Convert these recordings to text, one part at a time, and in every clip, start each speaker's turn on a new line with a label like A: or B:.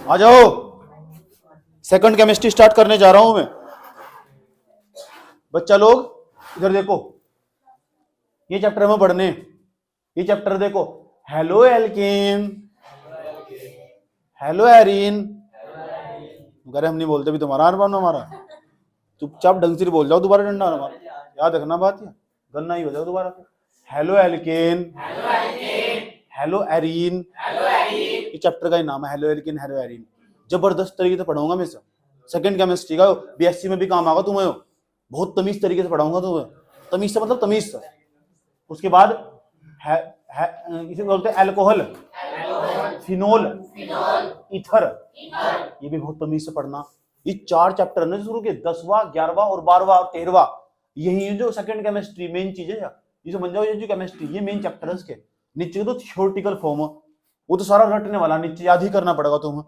A: आ जाओ, second chemistry start करने जा रहा हूं मैं। बच्चा लोग इधर देखो, ये चैप्टर में पढ़ने, ये चैप्टर देखो, हेलो एल्केन, हेलो एरीन। अरे हम नहीं बोलते भी तुम्हारा आर पाना हमारा, चुपचाप ढंग से बोल जाओ दोबारा डंडा हमारा, याद रखना बात, या गन्ना ही हो जाओ दोबारा। हेलो एल्केन, हेलो एरीन, ये चैप्टर का ही नाम है, हेलो एल्केन हेलो एरीन। जबरदस्त तरीके से पढ़ाऊंगा मैं सब, सेकंड केमिस्ट्री का, बीएससी में भी काम आएगा तुम्हें, बहुत तमीज तरीके से पढ़ाऊंगा तुम्हें, तमीज से मतलब तमीज से। उसके बाद इसे बोलते हैं अल्कोहल, फिनोल, ईथर, ये भी बहुत तमीज से पढ़ना। ये 4 चैप्टर है शुरू के, 10वां 11वां और 12वां और 13वां, यही जो सेकंड केमिस्ट्री मेन चीज है, ये समझ जाओ। ये जो केमिस्ट्री ये मेन चैप्टर है इसके, नीचे तो थ्योरेटिकल फॉर्म है, वो तो सारा रटने वाला, नीचे याद ही करना पड़ेगा तुम्हें,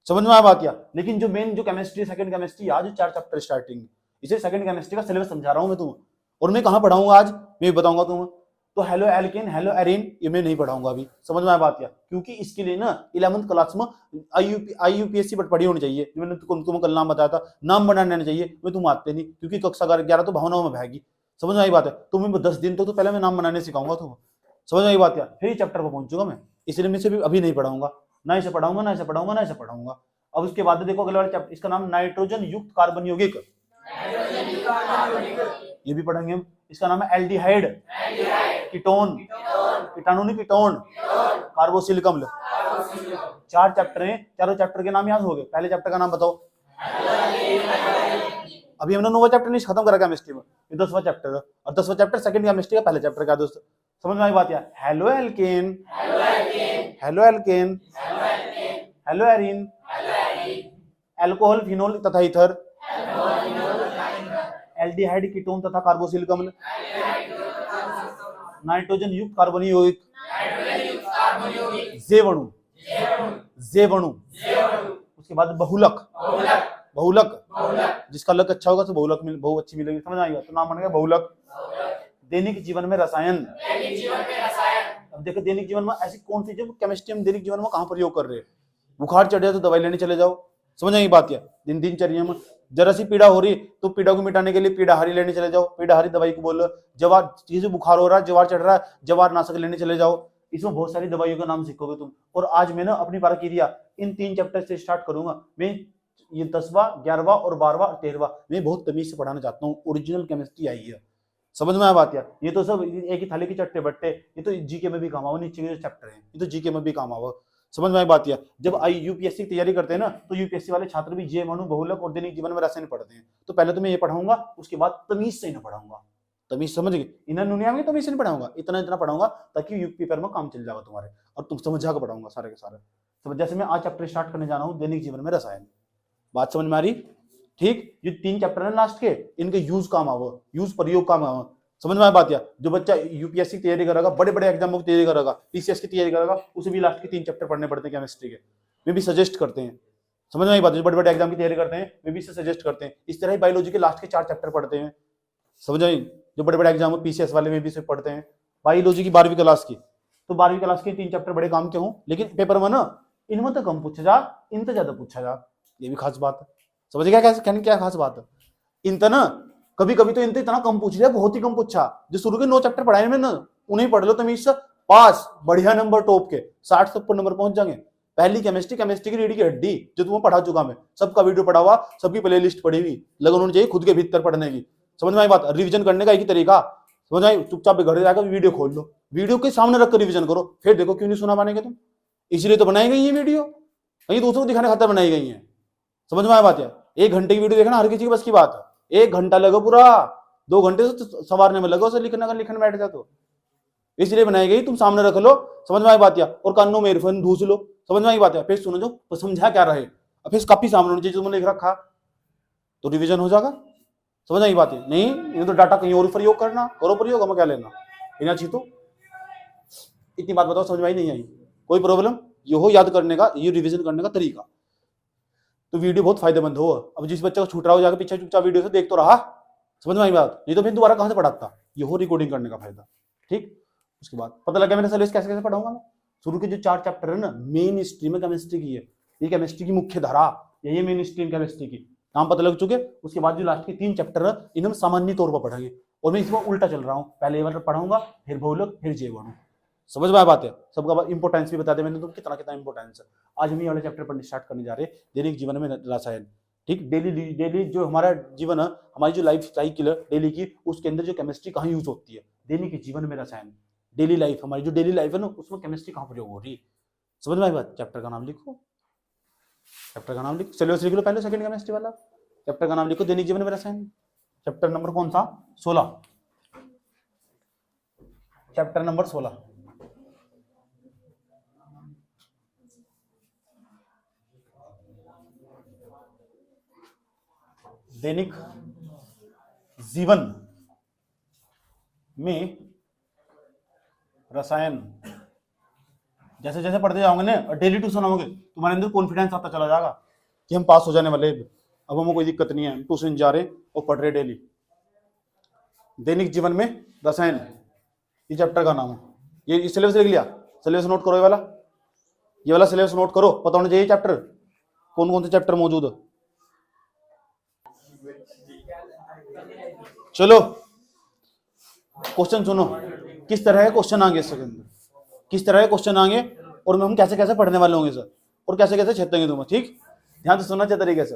A: समझ में आया बात क्या। लेकिन जो मेन जो केमिस्ट्री सेकंड केमिस्ट्री आज 4 चैप्टर स्टार्टिंग, इसे सेकंड केमिस्ट्री का सिलेबस समझा रहा हूं मैं तुम्हें। और मैं कहां पढ़ाऊंगा आज, मैं बताऊंगा तुम्हें। तो हेलो एल्केन हेलो एरीन ये मैं नहीं पढ़ाऊंगा अभी, समझ में आया बात क्या, क्योंकि इसके लिए ना 11th क्लास में आईयूपीएससी पर पढ़ी होनी चाहिए। मैंने तुम्हें कल नाम बताया था, नाम बनाने आने चाहिए, मैं तुम आते नहीं, क्योंकि कक्षा 11 तो भावनाओं में बहेगी, समझ में आई बात है। तुम्हें 10 दिन तो पहले मैं नाम बनाने सिखाऊंगा तुम्हें, समझ में आई बात क्या। फिर ये चैप्टर पर पहुंचूंगा मैं, इसलिए मैं इसे भी अभी नहीं पढ़ाऊंगा, ना इसे पढ़ाऊंगा ना इसे पढ़ाऊंगा ना इसे पढ़ाऊंगा। अब उसके बाद देखो अगले वाले चैप्टर, इसका नाम नाइट्रोजन युक्त कार्बन यौगिक, ये भी पढ़ेंगे हम। इसका नाम है एल्डिहाइड, कीटोन, कीटाणु नहीं कीटोन, कार्बोसिलिक अम्ल। 4 चैप्टर हैं, चारों चैप्टर के नाम याद हो गए। पहले चैप्टर का नाम बताओ, अभी हमने 9वां चैप्टर नहीं खत्म करा केमिस्ट्री में, ये 10वां चैप्टर है, और 10वां चैप्टर सेकंड केमिस्ट्री का पहले चैप्टर का दोस्तों, समझ में आई बात यार। Halo alkane, halo alkane, hello arene, alcohol phenol तथा ईथर, एल्डिहाइड कीटोन तथा कार्बोसिलिक अम्ल, नाइट्रोजन युक्त कार्बन यौगिक, जेवणु, जेवणु। उसके बाद बहुलक, बहुलक, जिसका लक अच्छा होगा तो बहुलक बहु अच्छी मिलेगी, समझ आएगा, तो नाम बनेगा बहुलक। दैनिक जीवन में रसायन, अब देखो दैनिक जीवन में ऐसी कौन सी जो केमिस्ट्री में दैनिक जीवन में कहां प्रयोग कर रहे हैं। बुखार चढ़ जाए तो दवाई लेने चले जाओ, समझ आएगी बात क्या। दिनचर्या में जरा सी पीड़ा हो रही तो पीड़ा को मिटाने के लिए पीड़ा हारी लेने चले जाओ, पीड़ा हारी दवाई को बोलो। जवार चीज बुखार हो रहा है, जवार चढ़ रहा है, जवार नाशक लेने चले जाओ। इसमें बहुत सारी दवाइयों का नाम सीखोगे तुम। और आज मैं ना अपनी प्रक्रिया इन 3 चैप्टर से स्टार्ट करूंगा मैं। ये 10वां 11वां और 12वां और 13वां मैं बहुत तमीज से पढ़ाना चाहता हूँ। ओरिजिनल केमिस्ट्री आई है, समझ में आया बात क्या। ये तो सब एक ही थाली के चट्टे बट्टे, ये तो जीके में भी काम आओ, नीचे के जो चैप्टर है ये तो जीके में भी काम आओ, समझ में आई बात है। जब यूपीएससी की तैयारी करते हैं ना तो यूपीएससी वाले छात्र भी जीवाणु बहुलक और दैनिक जीवन में रसायन पढ़ते हैं। तो पहले तो मैं ये पढ़ाऊंगा, उसके बाद तमीज से ही ना पढ़ाऊंगा, तमीज समझ गए, इन्हें दुनिया में तमीज से नहीं पढ़ाऊंगा, इतना इतना पढ़ाऊंगा ताकि यूपी पेपर में काम चल जाएगा तुम्हारे, और तुम समझ जाकर पढ़ाऊंगा सारे के सारे। समझ, जैसे मैं आज चैप्टर स्टार्ट करने जा रहा हूँ दैनिक जीवन में रसायन, बात समझ में आ रही। ठीक, ये 3 चैप्टर है लास्ट के, इनके यूज काम आओ, यूज प्रयोग काम आओ, समझ में आया बात। या जो बच्चा यूपीएससी की तैयारी करेगा, बड़े बड़े एग्जामों की तैयारी करेगा, पीसीएस की तैयारी करेगा, उसे भी लास्ट के 3 चैप्टर पढ़ने पड़ते हैं केमिस्ट्री के, वे भी सजेस्ट करते हैं, समझ में आई बात। जो बड़े बड़े एग्जाम की तैयारी करते हैं वे भी इसे सजेस्ट करते हैं। इस तरह ही बायोलॉजी के लास्ट के 4 चैप्टर पढ़ते हैं, समझ आई। जो बड़े बड़े एग्जाम पीसीएस वाले में भी इसे पढ़ते हैं। बायोलॉजी की 12वीं क्लास की, तो 12वीं क्लास के 3 चैप्टर बड़े काम के हों, लेकिन पेपर में ना इनमें तो कम पूछा जा, इन तो ज्यादा पूछा जा, ये भी खास बात है, समझ गया क्या खास बात है। इन तो ना कभी कभी तो इनते इतना कम पूछ लिया, बहुत ही कम पूछा। जो शुरू के 9 चैप्टर पढ़ाए मैंने उन्हें पढ़ लो तमीज से, पास बढ़िया नंबर टॉप के 60-70 नंबर पहुंच जाएंगे। पहली केमिस्ट्री की रीढ़ की हड्डी जो तुम्हें पढ़ा चुका मैं, सबका वीडियो पढ़ा हुआ, सबकी प्ले लिस्ट पड़ी हुई, लगन होनी चाहिए खुद के भीतर पढ़ने की, समझ में आई बात। रिविजन करने का एक ही तरीका, समझ आई, चुपचाप घर जाकर वीडियो खोल लो, वीडियो के सामने रखकर रिविजन करो, फिर देखो क्यों नहीं सुना पाएंगे तुम। इसलिए तो बनाई गई है वीडियो, कहीं दूसरों को दिखाने खातिर बनाई गई है, समझ में आया बात है। 1 घंटे की वीडियो देखना हर किसी की बस की बात है, 1 घंटा लगो पूरा, 2 घंटे से सवारने में लगो, उसे लिखने बैठ जाते हो, इसलिए बनाई गई। तुम सामने रख लो, समझ में आई बात या, और कानों में ईयरफोन ढूंस लो, समझ में आई बात है, फिर सुनो जो समझा क्या रहे, फिर काफी सामने होनी चाहिए तुमने लिख रखा, तो रिविजन हो जाएगा, समझ आई बात है। नहीं ये तो डाटा कहीं और प्रयोग करना, करो प्रयोग, हमें क्या लेना, बिना चाहिए तो। इतनी बात बताओ, समझ में आई नहीं आई, कोई प्रॉब्लम। ये हो याद करने का, ये रिविजन करने का तरीका। तो वीडियो बहुत फायदेमंद हो। अब जिस बच्चे को छूट रहा हो जाकर पीछे चुपचाप वीडियो से देख तो रहा, समझ में आई बात, नहीं तो फिर दोबारा कहां से पढ़ाता। ये हो रिकॉर्डिंग करने का फायदा। ठीक, उसके बाद पता लगा मैंने सिलेबस कैसे कैसे पढ़ाऊंगा मैं, शुरू के जो 4 चैप्टर है ना, मेन स्ट्रीम है केमिस्ट्री की है, ये केमिस्ट्री की मुख्य धारा, यही मेन स्ट्रीम केमिस्ट्री की, नाम पता लग चुके। उसके बाद जो लास्ट के 3 चैप्टर है इन्हें हम सामान्य तौर पर पढ़ेंगे, और मैं इसमें उल्टा चल रहा हूँ, पहले ये वाला पढ़ाऊंगा, फिर बहुलक, फिर जीवाणु। समझ में आ बात है? सबका इंपोर्टेंस भी बता दे मैंने, तो कितना कितना इंपोर्टेंस है। आज हम ये वाले चैप्टर पढ़ने स्टार्ट करने जा रहे हैं, दैनिक जीवन में रसायन। ठीक, डेली जो हमारा जीवन है, हमारी जो लाइफ साइकिल है डेली की, उसके अंदर जो केमिस्ट्री कहाँ यूज होती है, दैनिक जीवन में रसायन। डेली लाइफ, हमारी जो डेली लाइफ है ना, उसमें केमिस्ट्री कहाँ प्रयोग हो रही है। समझ में आई बात? चैप्टर का नाम लिखो, चैप्टर का नाम लिखो, सिलेबस लिख लो पहले, सेकंड केमिस्ट्री वाला चैप्टर का नाम लिखो, दैनिक जीवन में रसायन। चैप्टर नंबर कौन सा? 16, चैप्टर नंबर 16। दैनिक जीवन में रसायन। जैसे जैसे पढ़ते जाओगे ना, और डेली ट्यूशन आओगे, तुम्हारे अंदर कॉन्फिडेंस आता चला जाएगा कि हम पास हो जाने वाले। अब हमें कोई दिक्कत नहीं है, ट्यूशन जा रहे और पढ़ रहे डेली। दैनिक जीवन में रसायन, ये चैप्टर का नाम है। ये सिलेबस लिख लिया, सिलेबस नोट करो, ये वाला सिलेबस नोट करो, पता होना चाहिए चैप्टर कौन कौन से चैप्टर मौजूद है। चलो क्वेश्चन सुनो, किस तरह के क्वेश्चन आएंगे इसके अंदर, किस तरह के क्वेश्चन आएंगे, और हम कैसे कैसे पढ़ने वाले होंगे सर, और कैसे कैसे छेदेंगे तुम्हें। ठीक, ध्यान से सुनना चाहिए तरीके से।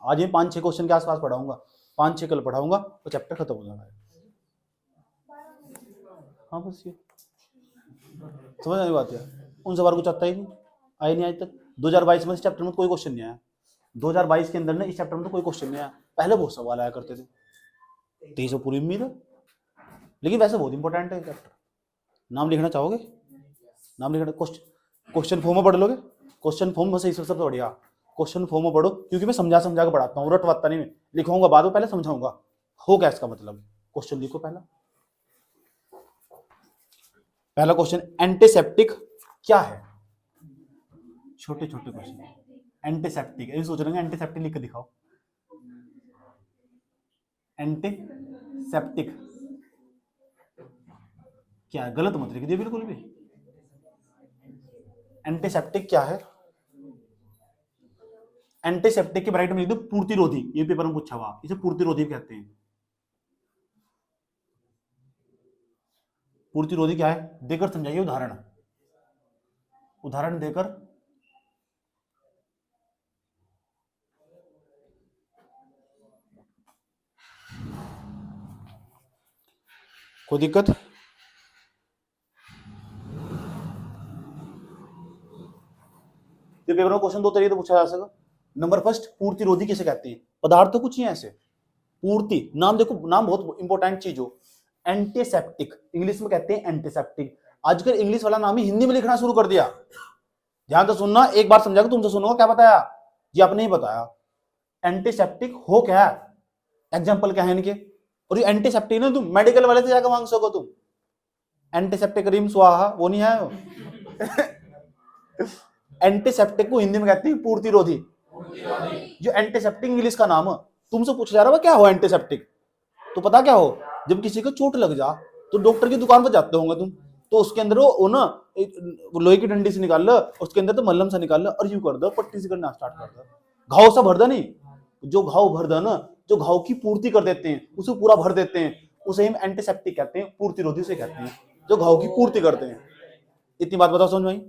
A: आज ये 5-6 क्वेश्चन के आसपास पढ़ाऊंगा, 5-6 कल पढ़ाऊंगा, और चैप्टर खत्म हो जाएगा। हाँ बस ये समझ आई बात है। उन सवाल कुछ आता ही नहीं, आए नहीं आज तक। 2022 में इस चैप्टर में कोई क्वेश्चन नहीं आया, 2022 के अंदर ना इस चैप्टर में तो कोई क्वेश्चन नहीं आया। पहले बहुत सवाल आया करते थे, तेईस से पूरी उम्मीद है, लेकिन वैसे बहुत इंपॉर्टेंट है चैप्टर। नाम लिखना चाहोगे? नाम लिखना, क्वेश्चन फॉर्म में पढ़ लोगे? क्वेश्चन फॉर्म में सही सबसे बढ़िया क्वेश्चन फॉर्म में पढ़ो, क्योंकि मैं समझा के पढ़ाता हूँ, रटवाता नहीं, मैं लिखूंगा बाद में, पहले समझाऊंगा हो क्या इसका मतलब। क्वेश्चन लिखो। पहला क्वेश्चन, एंटीसेप्टिक क्या है? छोटे छोटे क्वेश्चन। एंटीसेप्टिक, ये सोच रहे हैं एंटीसेप्टिक लिख के दिखाओ। एंटीसेप्टिक क्या है? गलत मत लिख दिए बिल्कुल भी। एंटीसेप्टिक क्या है? एंटीसेप्टिक के ब्राइट में लिख दो पूर्तिरोधी, ये पेपर में पूछा हुआ, इसे पूर्तिरोधी कहते हैं। पूर्तिरोधी क्या है? देकर समझाइए, उदाहरण, उदाहरण देकर। कोई दिक्कत? पेपर में क्वेश्चन 2 तरीके से पूछा जा सकता। नंबर फर्स्ट, पूर्तिरोधी किसे कहते हैं? पदार्थ तो कुछ ही है ऐसे, पूर्ति, नाम देखो, नाम बहुत इंपॉर्टेंट चीज हो। एंटीसेप्टिक, इंग्लिश में कहते हैं एंटीसेप्टिक। आजकल इंग्लिश वाला नाम ही हिंदी में लिखना शुरू कर दिया। ध्यान से सुनना, एक बार समझा के तुमसे सुनूंगा क्या बताया जी, आपने ही बताया। एंटीसेप्टिक हो क्या है, एग्जाम्पल क्या है इनके। और ये एंटीसेप्टिक ना तुम मेडिकल वाले से जाकर मांग सको, तुम एंटीसेप्टिक क्रीम स्वाहा, वो नहीं है वो। एंटीसेप्टिक को हिंदी में कहते हैं पूर्तिरोधी। जो एंटीसेप्टिक इंग्लिश का नाम है, तुमसे पूछा जा रहा है क्या हो एंटीसेप्टिक, तो पता क्या हो, जब किसी को चोट लग जा तो डॉक्टर की दुकान पर जाते होंगे तुम, तो उसके अंदर वो ना लोहे की डंडी से निकाल लो, उसके अंदर तो मल्लम से निकाल लो, और यूं कर दो, पट्टी से करना स्टार्ट कर दो। घाव सा भर दो नहीं, जो घाव भर दो ना, जो घाव की पूर्ति कर देते हैं, उसे पूरा भर देते हैं, उसे हम एंटीसेप्टिक कहते हैं, पूर्तिरोधी से कहते हैं, जो घाव की पूर्ति करते हैं। इतनी बात बताओ समझ में आई?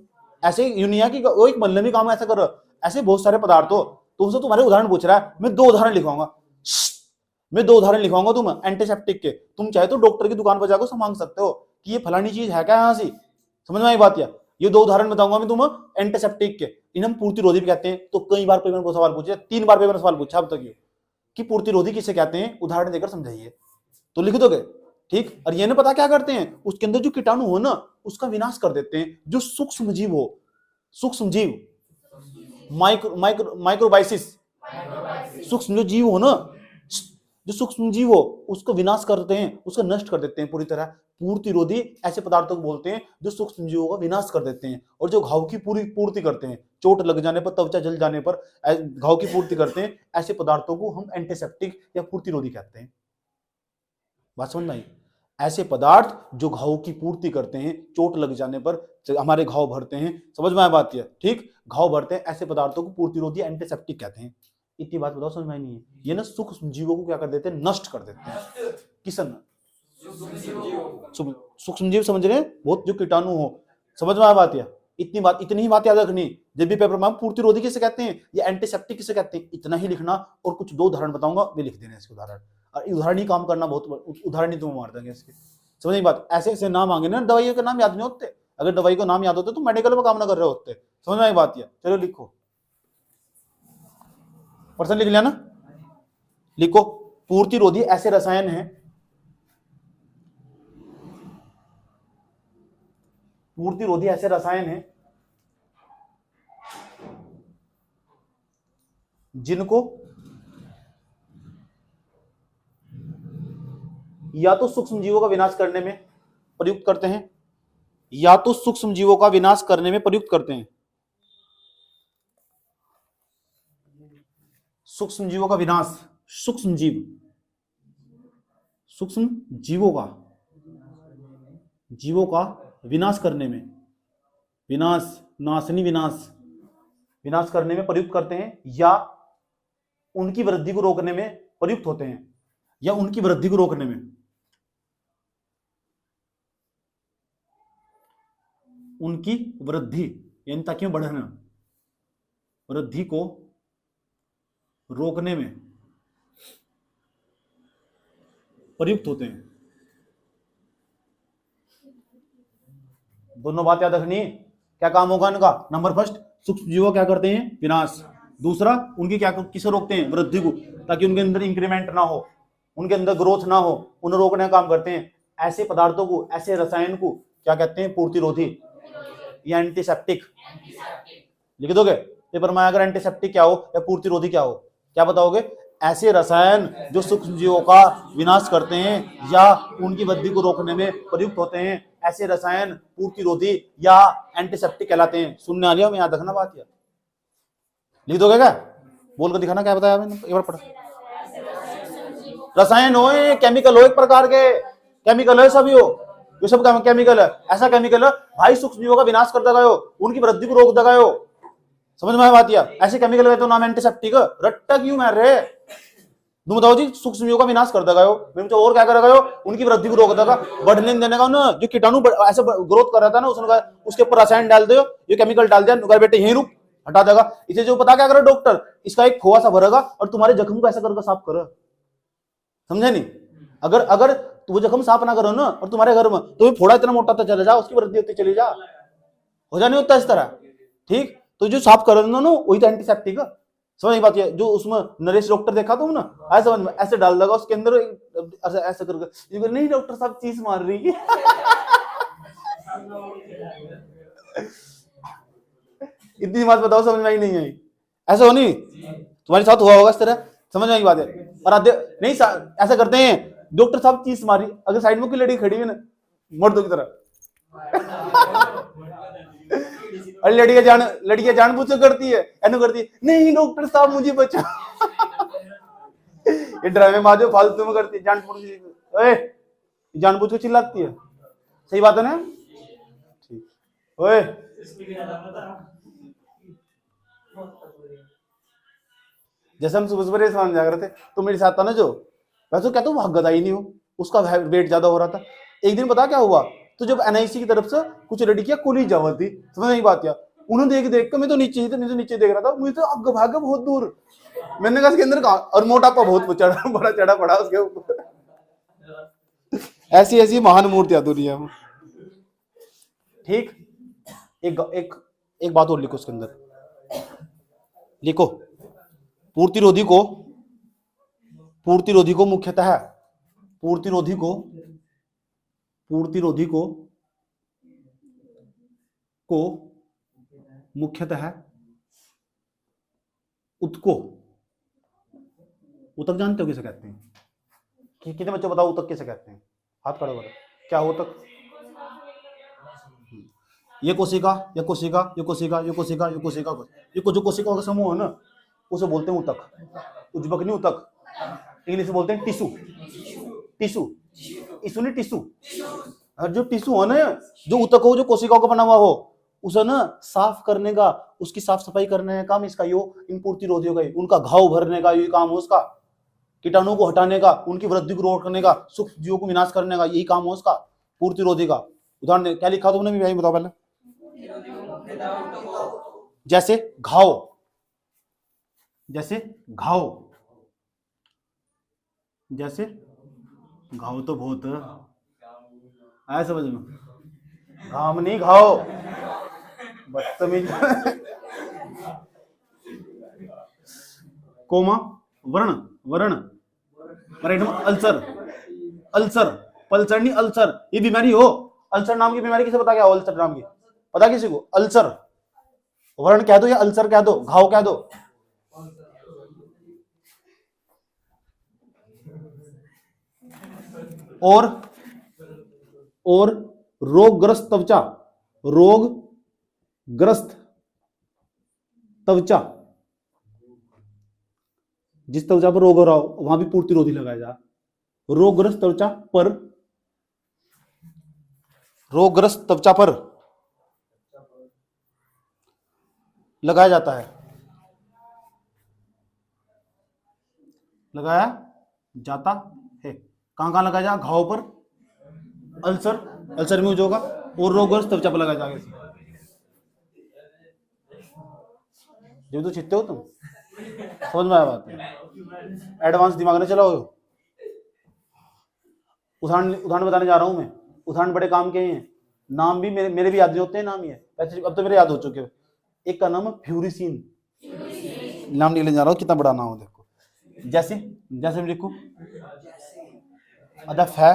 A: ऐसे यूनिया की वो एक मल्लम ही काम ऐसा करो, ऐसे बहुत सारे पदार्थ हो। तुमसे तुम्हारे उदाहरण पूछ रहा है, मैं 2 उदाहरण लिखवाऊंगा, मैं 2 उदाहरण लिखवाऊंगा तुम एंटीसेप्टिक के। तुम चाहे तो डॉक्टर की दुकान पर जाकर मांग सकते हो कि ये फलानी चीज है क्या यहाँ से। समझ में आई बात? ये 2 उदाहरण बताऊंगा मैं तुम्हें एंटीसेप्टिक के, इन्हें हम पूर्तिरोधी भी कहते हैं। तो कई बार पेपर में सवाल पूछे, 3 बार पेपर में सवाल पूछा अब तक ये, कि पूर्तिरोधी किसे कहते हैं, उदाहरण देकर समझाइए। तो लिख दोगे? ठीक। और ये ना पता क्या करते हैं, उसके अंदर जो कीटाणु हो ना, उसका विनाश कर देते हैं। जो सूक्ष्म जीव हो, सूक्ष्म जीव, माइक्रोबाइसिस, सूक्ष्म जो जीव हो ना, जो सूक्ष्म जीव हो, उसको विनाश करते हैं, उसको नष्ट कर देते हैं पूरी तरह। पूर्तिरोधी ऐसे पदार्थों को बोलते हैं जो सूक्ष्म जीवों का विनाश कर देते हैं, और जो घाव की पूरी पूर्ति करते हैं, चोट लग जाने पर, त्वचा जल जाने पर घाव की पूर्ति करते हैं, ऐसे पदार्थों को हम एंटीसेप्टिक या पूर्तिरोधी कहते हैं। बात समझ में आई? ऐसे पदार्थ जो घाव की पूर्ति करते हैं, चोट लग जाने पर हमारे घाव भरते हैं। समझ में आया बात? है ठीक, घाव भरते हैं, ऐसे पदार्थों को पूर्तिरोधी एंटीसेप्टिक कहते हैं। इतनी बात बताओ, समझ में नहीं है? ये ना सूक्ष्म जीवों को क्या कर देते हैं? नष्ट कर देते हैं। किसन सूक्ष्म जीव समझ रहे हैं? बहुत जो कीटाणु हो। समझ में आया बात? है इतनी ही बात याद रखनी। जब भी पेपर में पूर्तिरोधी किसे कहते हैं या एंटीसेप्टिक किसे कहते हैं, इतना ही लिखना। और कुछ 2 उदाहरण बताऊंगा, वे लिख देना इसके उदाहरण। और उदाहरण ही काम करना, बहुत उदाहरण ही तुम मार देंगे इसके। समझ नहीं बात? ऐसे ऐसे नाम आएंगे ना, दवाइयों के नाम याद नहीं होते। अगर दवाई को नाम याद होते तो मेडिकल में काम ना कर रहे होते। समझ में आई बात? है चलो लिखो, पर्सन लिख लिया ना? लिखो, पूर्तिरोधी ऐसे रसायन हैं, पूर्तिरोधी ऐसे रसायन हैं जिनको या तो सूक्ष्म जीवों का विनाश करने में प्रयुक्त करते हैं, या तो सूक्ष्म जीवों का विनाश करने में प्रयुक्त करते हैं। सूक्ष्म जीवों का विनाश, सूक्ष्म जीवों का विनाश करने में, विनाश करने में प्रयुक्त करते हैं, या उनकी वृद्धि को रोकने में प्रयुक्त होते हैं, या उनकी वृद्धि को रोकने में, उनकी वृद्धि यानी ताकि बढ़ना, वृद्धि को रोकने में प्रयुक्त होते हैं। दोनों बात याद रखनी। क्या काम होगा इनका? नंबर फर्स्ट, सूक्ष्म जीव क्या करते हैं? विनाश। दूसरा, उनकी क्या किसे रोकते हैं? वृद्धि को, ताकि उनके अंदर इंक्रीमेंट ना हो, उनके अंदर ग्रोथ ना हो, उन्हें रोकने का काम करते हैं। ऐसे पदार्थों को, ऐसे रसायन को क्या कहते हैं? पूर्तिरोधी या एंटीसेप्टिक। लिख दोगे पेपर में अगर एंटीसेप्टिक क्या हो या पूर्तिरोधी क्या हो? क्या बताओगे? ऐसे रसायन जो सूक्ष्म जीवों का विनाश करते हैं या उनकी वृद्धि को रोकने में प्रयुक्त होते हैं, ऐसे रसायन पूर्तिरोधी या एंटीसेप्टिक कहलाते हैं। सुनने आ लिया? मैं याद रखना बात। यार लिख दोगे क्या? बोल कर दिखाना क्या बताया मैंने, एक बार पढ़ा। रसायन हो, केमिकल हो, एक प्रकार के केमिकल है, सभी हो, ये सब केमिकल है। ऐसा केमिकल है भाई सूक्ष्म जीवों का विनाश कर देगा, उनकी वृद्धि को रोक देगा। समझ में बात? या ऐसे केमिकल तो नाम एंटीसेप्टिक। रट्टा क्यों मार रहे? तुम बताओ जी, सूक्ष्म जीवों का विनाश कर देगा, और क्या करेगा? उनकी वृद्धि को रोक देगा, बढ़ने देने का ना। जो कीटाणु ऐसे ग्रोथ कर रहा था ना, उसके ऊपर रसायन डाल दो, ये केमिकल डाल दिया, बेटे यही रुक, हटा देगा। इसे जो पता क्या करे डॉक्टर, इसका एक खोआ सा भरेगा और तुम्हारे जख्म को ऐसा करके साफ करे। समझे नहीं? अगर वो जख्म साफ ना करो ना, और तुम्हारे घर में तो फोड़ा इतना मोटा तो चले जाओ, उसकी वृद्धि होती चली जा, हो जाने होता इस तरह। ठीक, तो जो साफ कर ना वही तो एंटीसेप्टिक। समझ नहीं बात? है जो उसमें नरेश डॉक्टर देखा तुम ना, ऐसे समझ में, ऐसे डाल देगा उसके अंदर, ऐसे करके, नहीं डॉक्टर साहब चीज मार रही है। इतनी बात बताओ, समझ में आई नहीं आई? ऐसा हो नहीं? तुम्हारे साथ हुआ होगा इस तरह। समझ में आई बात है? और नहीं ऐसा करते हैं, डॉक्टर साहब चीज मारी, अगर साइड में कोई लड़की खड़ी है ना, मर्दों की तरह, और लड़कियां जानबूझ के करती है, नहीं डॉक्टर साहब मुझे बचा। ये ड्रामे बाजो फालतू में करती है, जानबूझ के चिल्लाती है। सही बात है ना? ठीक। ओए जैसे हम सुबह सुबह रेस जा रहे थे तो मेरे साथ था ना जो, वैसे कहता हूँ भाग गदा ही नहीं हो, उसका वेट ज्यादा हो रहा था। एक दिन पता क्या हुआ, तो जब एनआईसी की तरफ से कुछ लड़कियां कॉलेज जावा थी, समझ नहीं बात? क्या उन्हें देख कर मैं तो नीचे ही था, नीचे देख रहा था, मुझे तो आग भागा बहुत दूर। मैंने कहा इसके अंदर कहा, और मोटापा बहुत चढ़ा, बड़ा चढ़ा पड़ा उसके ऊपर। ऐसी ऐसी महान मूर्तियां दुनिया में। ठीक, एक बात और लिखो उसके अंदर, लिखो पूर्तिरोधी को मुख्यतः उतक जानते हो किसे कहते हैं? कितने बच्चों बताओ उतक किसे कहते हैं? हाथ खड़े करो। क्या हो उतक? ये कोशिका का समूह है ना, उसे बोलते हैं उतक। उज्बक नहीं, उतक। इंग्लिश में बोलते हैं टिश्यू। टिश्यू नहीं टिश्यू, और जो टिश्यू हो ना, जो ऊतक हो, जो कोशिकाओं का बना हुआ हो, उसे ना साफ करने का, उसकी साफ सफाई करने का काम इसका यो इन पूर्तिरोधियों का ही, उनका घाव भरने का यही काम हो उसका, कीटाणु को हटाने का, उनकी वृद्धि को रोकने का, सूक्ष्म जीवों को विनाश करने का यही काम हो उसका पूर्तिरोधी का। उदाहरण क्या लिखा तुमने भी भाई, बताओ पहले। जैसे घाव, जैसे घाव, जैसे घाव तो बहुत आया समझ में, घाव नहीं घाव, बदतमीज। कोमा वर्ण, वर्ण अल्सर, अल्सर पल्सर नहीं अल्सर, ये बीमारी हो। अल्सर नाम की बीमारी किसे पता क्या हो? अल्सर नाम की पता किसी को? अल्सर वर्ण कह दो या अल्सर कह दो, घाव कह दो। और रोगग्रस्त त्वचा, रोगग्रस्त त्वचा, जिस त्वचा पर रोग हो रहा हो वहां भी पूर्तिरोधी लगाया जा। रोगग्रस्त त्वचा पर, रोगग्रस्त त्वचा पर लगाया जाता है, लगाया जाता है। कहां कहां लगाया जा? घाव पर, अल्सर, अल्सर में होगा, और रोगग्रस्त त्वचा पर लगाया जाएगा। जब तो चित्ते हो तुम, समझ में आया बात है? एडवांस दिमाग ने चलाओ। उदाहरण बताने जा रहा हूं मैं, उदाहरण बड़े काम के हैं, नाम भी मेरे भी याद नहीं होते हैं, नाम ही है अब तो मेरे याद हो चुके हैं। एक का नाम है फ्यूरिसिन, नाम नहीं ले जा रहा हूं, कितना बड़ा नाम है देखो। जैसे मैं लिखूं अदफ है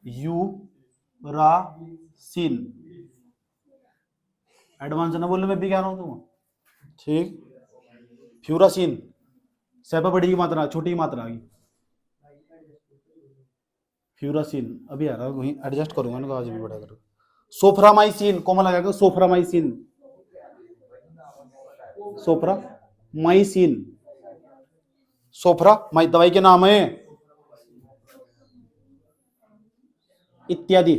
A: यूरासिन, एडवांस ना बोलो, मैं भी कह रहा हूं तुम, ठीक। फ्यूरासिन, सैपा बड़ी की मात्रा, छोटी की मात्रा आ गई। फ्यूरासिन अभी आ रहा, वहीं एडजस्ट करूंगा ना, आज भी बड़ा करूंगा। सोफ्रामाइसिन, कोमा लगाएगा, सोफ्रामाइसिन, सोफ्रामाइसिन, सोफ्रामाइ दवाई के नाम है इत्यादि,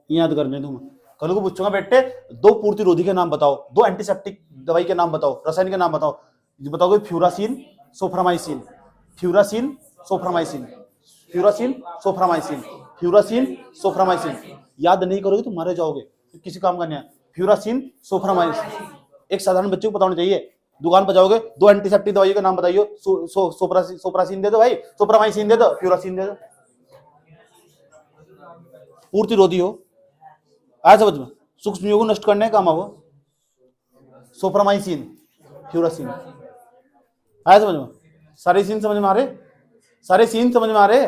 A: याद करने तुम। कल को पूछूंगा बेटे दो पूर्तिरोधी के नाम बताओ, दो एंटीसेप्टिक दवाई के नाम बताओ, रसायन के नाम बताओ, बताओगे फ्यूरासिन सोफ्रामाइसिन, फ्यूरासिन सोफ्रामाइसिन, फ्यूरासिन सोफ्रामाइसिन, फ्यूरासिन सोफ्रामाइसिन। याद नहीं करोगे तो मारे जाओगे, किसी काम का नहीं है। फ्यूरासिन सोफ्रामाइसिन एक साधारण बच्चे को पता होना चाहिए। दुकान पर जाओगे, दो एंटीसेप्टिक दवाइयों का नाम बताइए, सोप्रासिन दे दो भाई, सोप्रामाइसिन दे दो, फ्यूरासिन दे दो, पूर्तिरोधी हो। आया समझ में? सूक्ष्म जीवों को नष्ट करने का काम है वो, सोप्रामाइसिन, फ्यूरासिन। आया समझ में? सारे सीन समझ में आ रहे? सारे सीन समझ में आ रहे?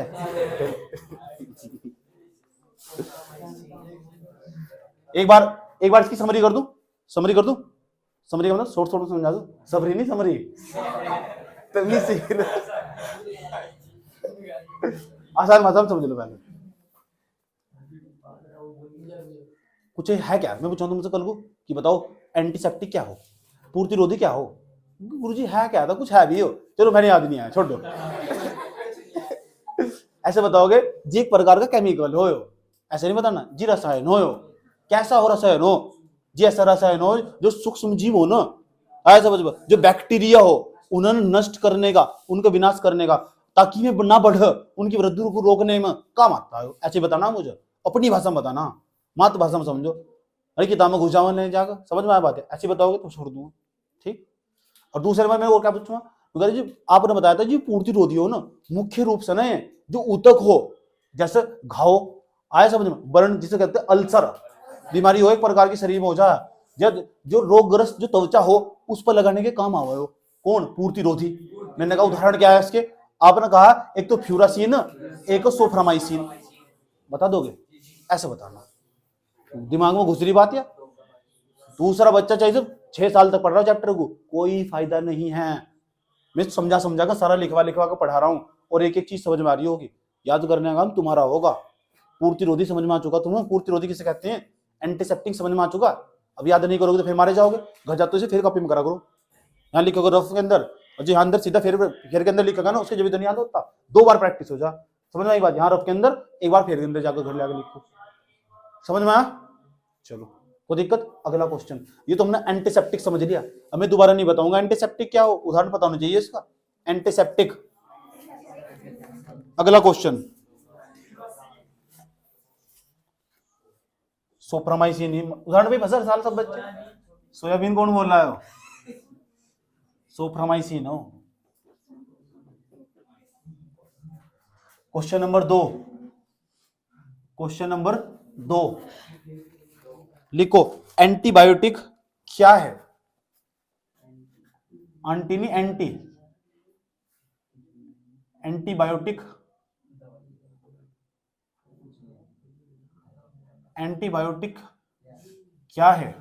A: एक बार इसकी समरी कर दूं, समरी का मतलब शॉर्ट में समझा दूं, समरी नहीं समरी, आसान भाषा में समझ लो पहले। कुछ है क्या? मैं पूछा तुमसे कल को कि बताओ एंटीसेप्टिक क्या हो, पूर्तिरोधी क्या हो? गुरुजी है क्या था? कुछ है भी हो, चलो मैंने याद नहीं आया, छोड़ दो। ऐसे बताओगे जी एक प्रकार का केमिकल हो, ऐसे नहीं बताना जी रसायन हो, कैसा हो रसायन हो जी? ऐसा रसायन हो जो सूक्ष्म जीव हो ना, ऐसा जो बैक्टीरिया हो उन्हें नष्ट करने का, उनका विनाश करने का, ताकि वे ना बढ़े, उनकी वृद्धि को रोकने में काम आता है। ऐसे बताना मुझे, अपनी भाषा में बताना, मातृभाषा में समझो। अरे किताब में घुस जाओ नहीं जाकर, समझ में आया बात है? ऐसे बताओगे तो छोड़ दूंगा, ठीक। और दूसरे बार मैं और क्या पूछूंगा जी, आपने बताया था जी पूर्तिरोधी हो ना, मुख्य रूप से ना जो ऊतक हो, जैसे घाव, आया समझ में? बर्न जिसे कहते हैं अल्सर बीमारी हो, एक प्रकार की शरीर में हो जाए, जब जो रोगग्रस्त जो त्वचा हो उस पर लगाने के काम आवे हो, कौन? पूर्तिरोधी। मैंने कहा उदाहरण क्या है इसके? आपने कहा एक तो फ्यूरासिन, एक सोफ्रामाइसिन, बता दोगे? ऐसे बताना, दिमाग में घुस रही बात। या दूसरा बच्चा चाहिए 6 साल तक पढ़ रहा चैप्टर को, कोई फायदा नहीं है। मैं समझा कर सारा लिखवा कर पढ़ा रहा हूं, और एक एक चीज समझ में आ रही होगी, याद करने का काम तुम्हारा होगा। पूर्तिरोधी समझ में आ चुका तुम्हें, पूर्तिरोधी किसे कहते हैं, एंटीसेप्टिक समझ में आ चुका। अब याद नहीं करोगे तो फिर मारे जाओगे, घर जाते से फिर कॉपी में करा करो। यहाँ लिखोगे रफ के अंदर और जो यहाँ अंदर सीधा फेर के अंदर लिखेगा ना उसके जब भी तो नहीं याद होता, 2 बार प्रैक्टिस हो जा। समझ में आई बात? यहाँ रफ के अंदर एक बार फेर के अंदर जाकर घर ले आकर लिखो। समझ में आया? चलो कोई दिक्कत? अगला क्वेश्चन, ये तो हमने एंटीसेप्टिक समझ लिया। अब मैं दोबारा नहीं बताऊंगा एंटीसेप्टिक क्या हो, उदाहरण पता होना चाहिए इसका। एंटीसेप्टिक, अगला क्वेश्चन, सोप्रामाइसिन। उदाहरण भी हर साल सब बच्चे, सोयाबीन कौन बोल रहा है? सोप्रामाइसिन हो। क्वेश्चन नंबर 2, क्वेश्चन नंबर 2 लिखो, एंटीबायोटिक क्या है? एंटी नहीं, एंटी, एंटीबायोटिक, एंटीबायोटिक क्या है?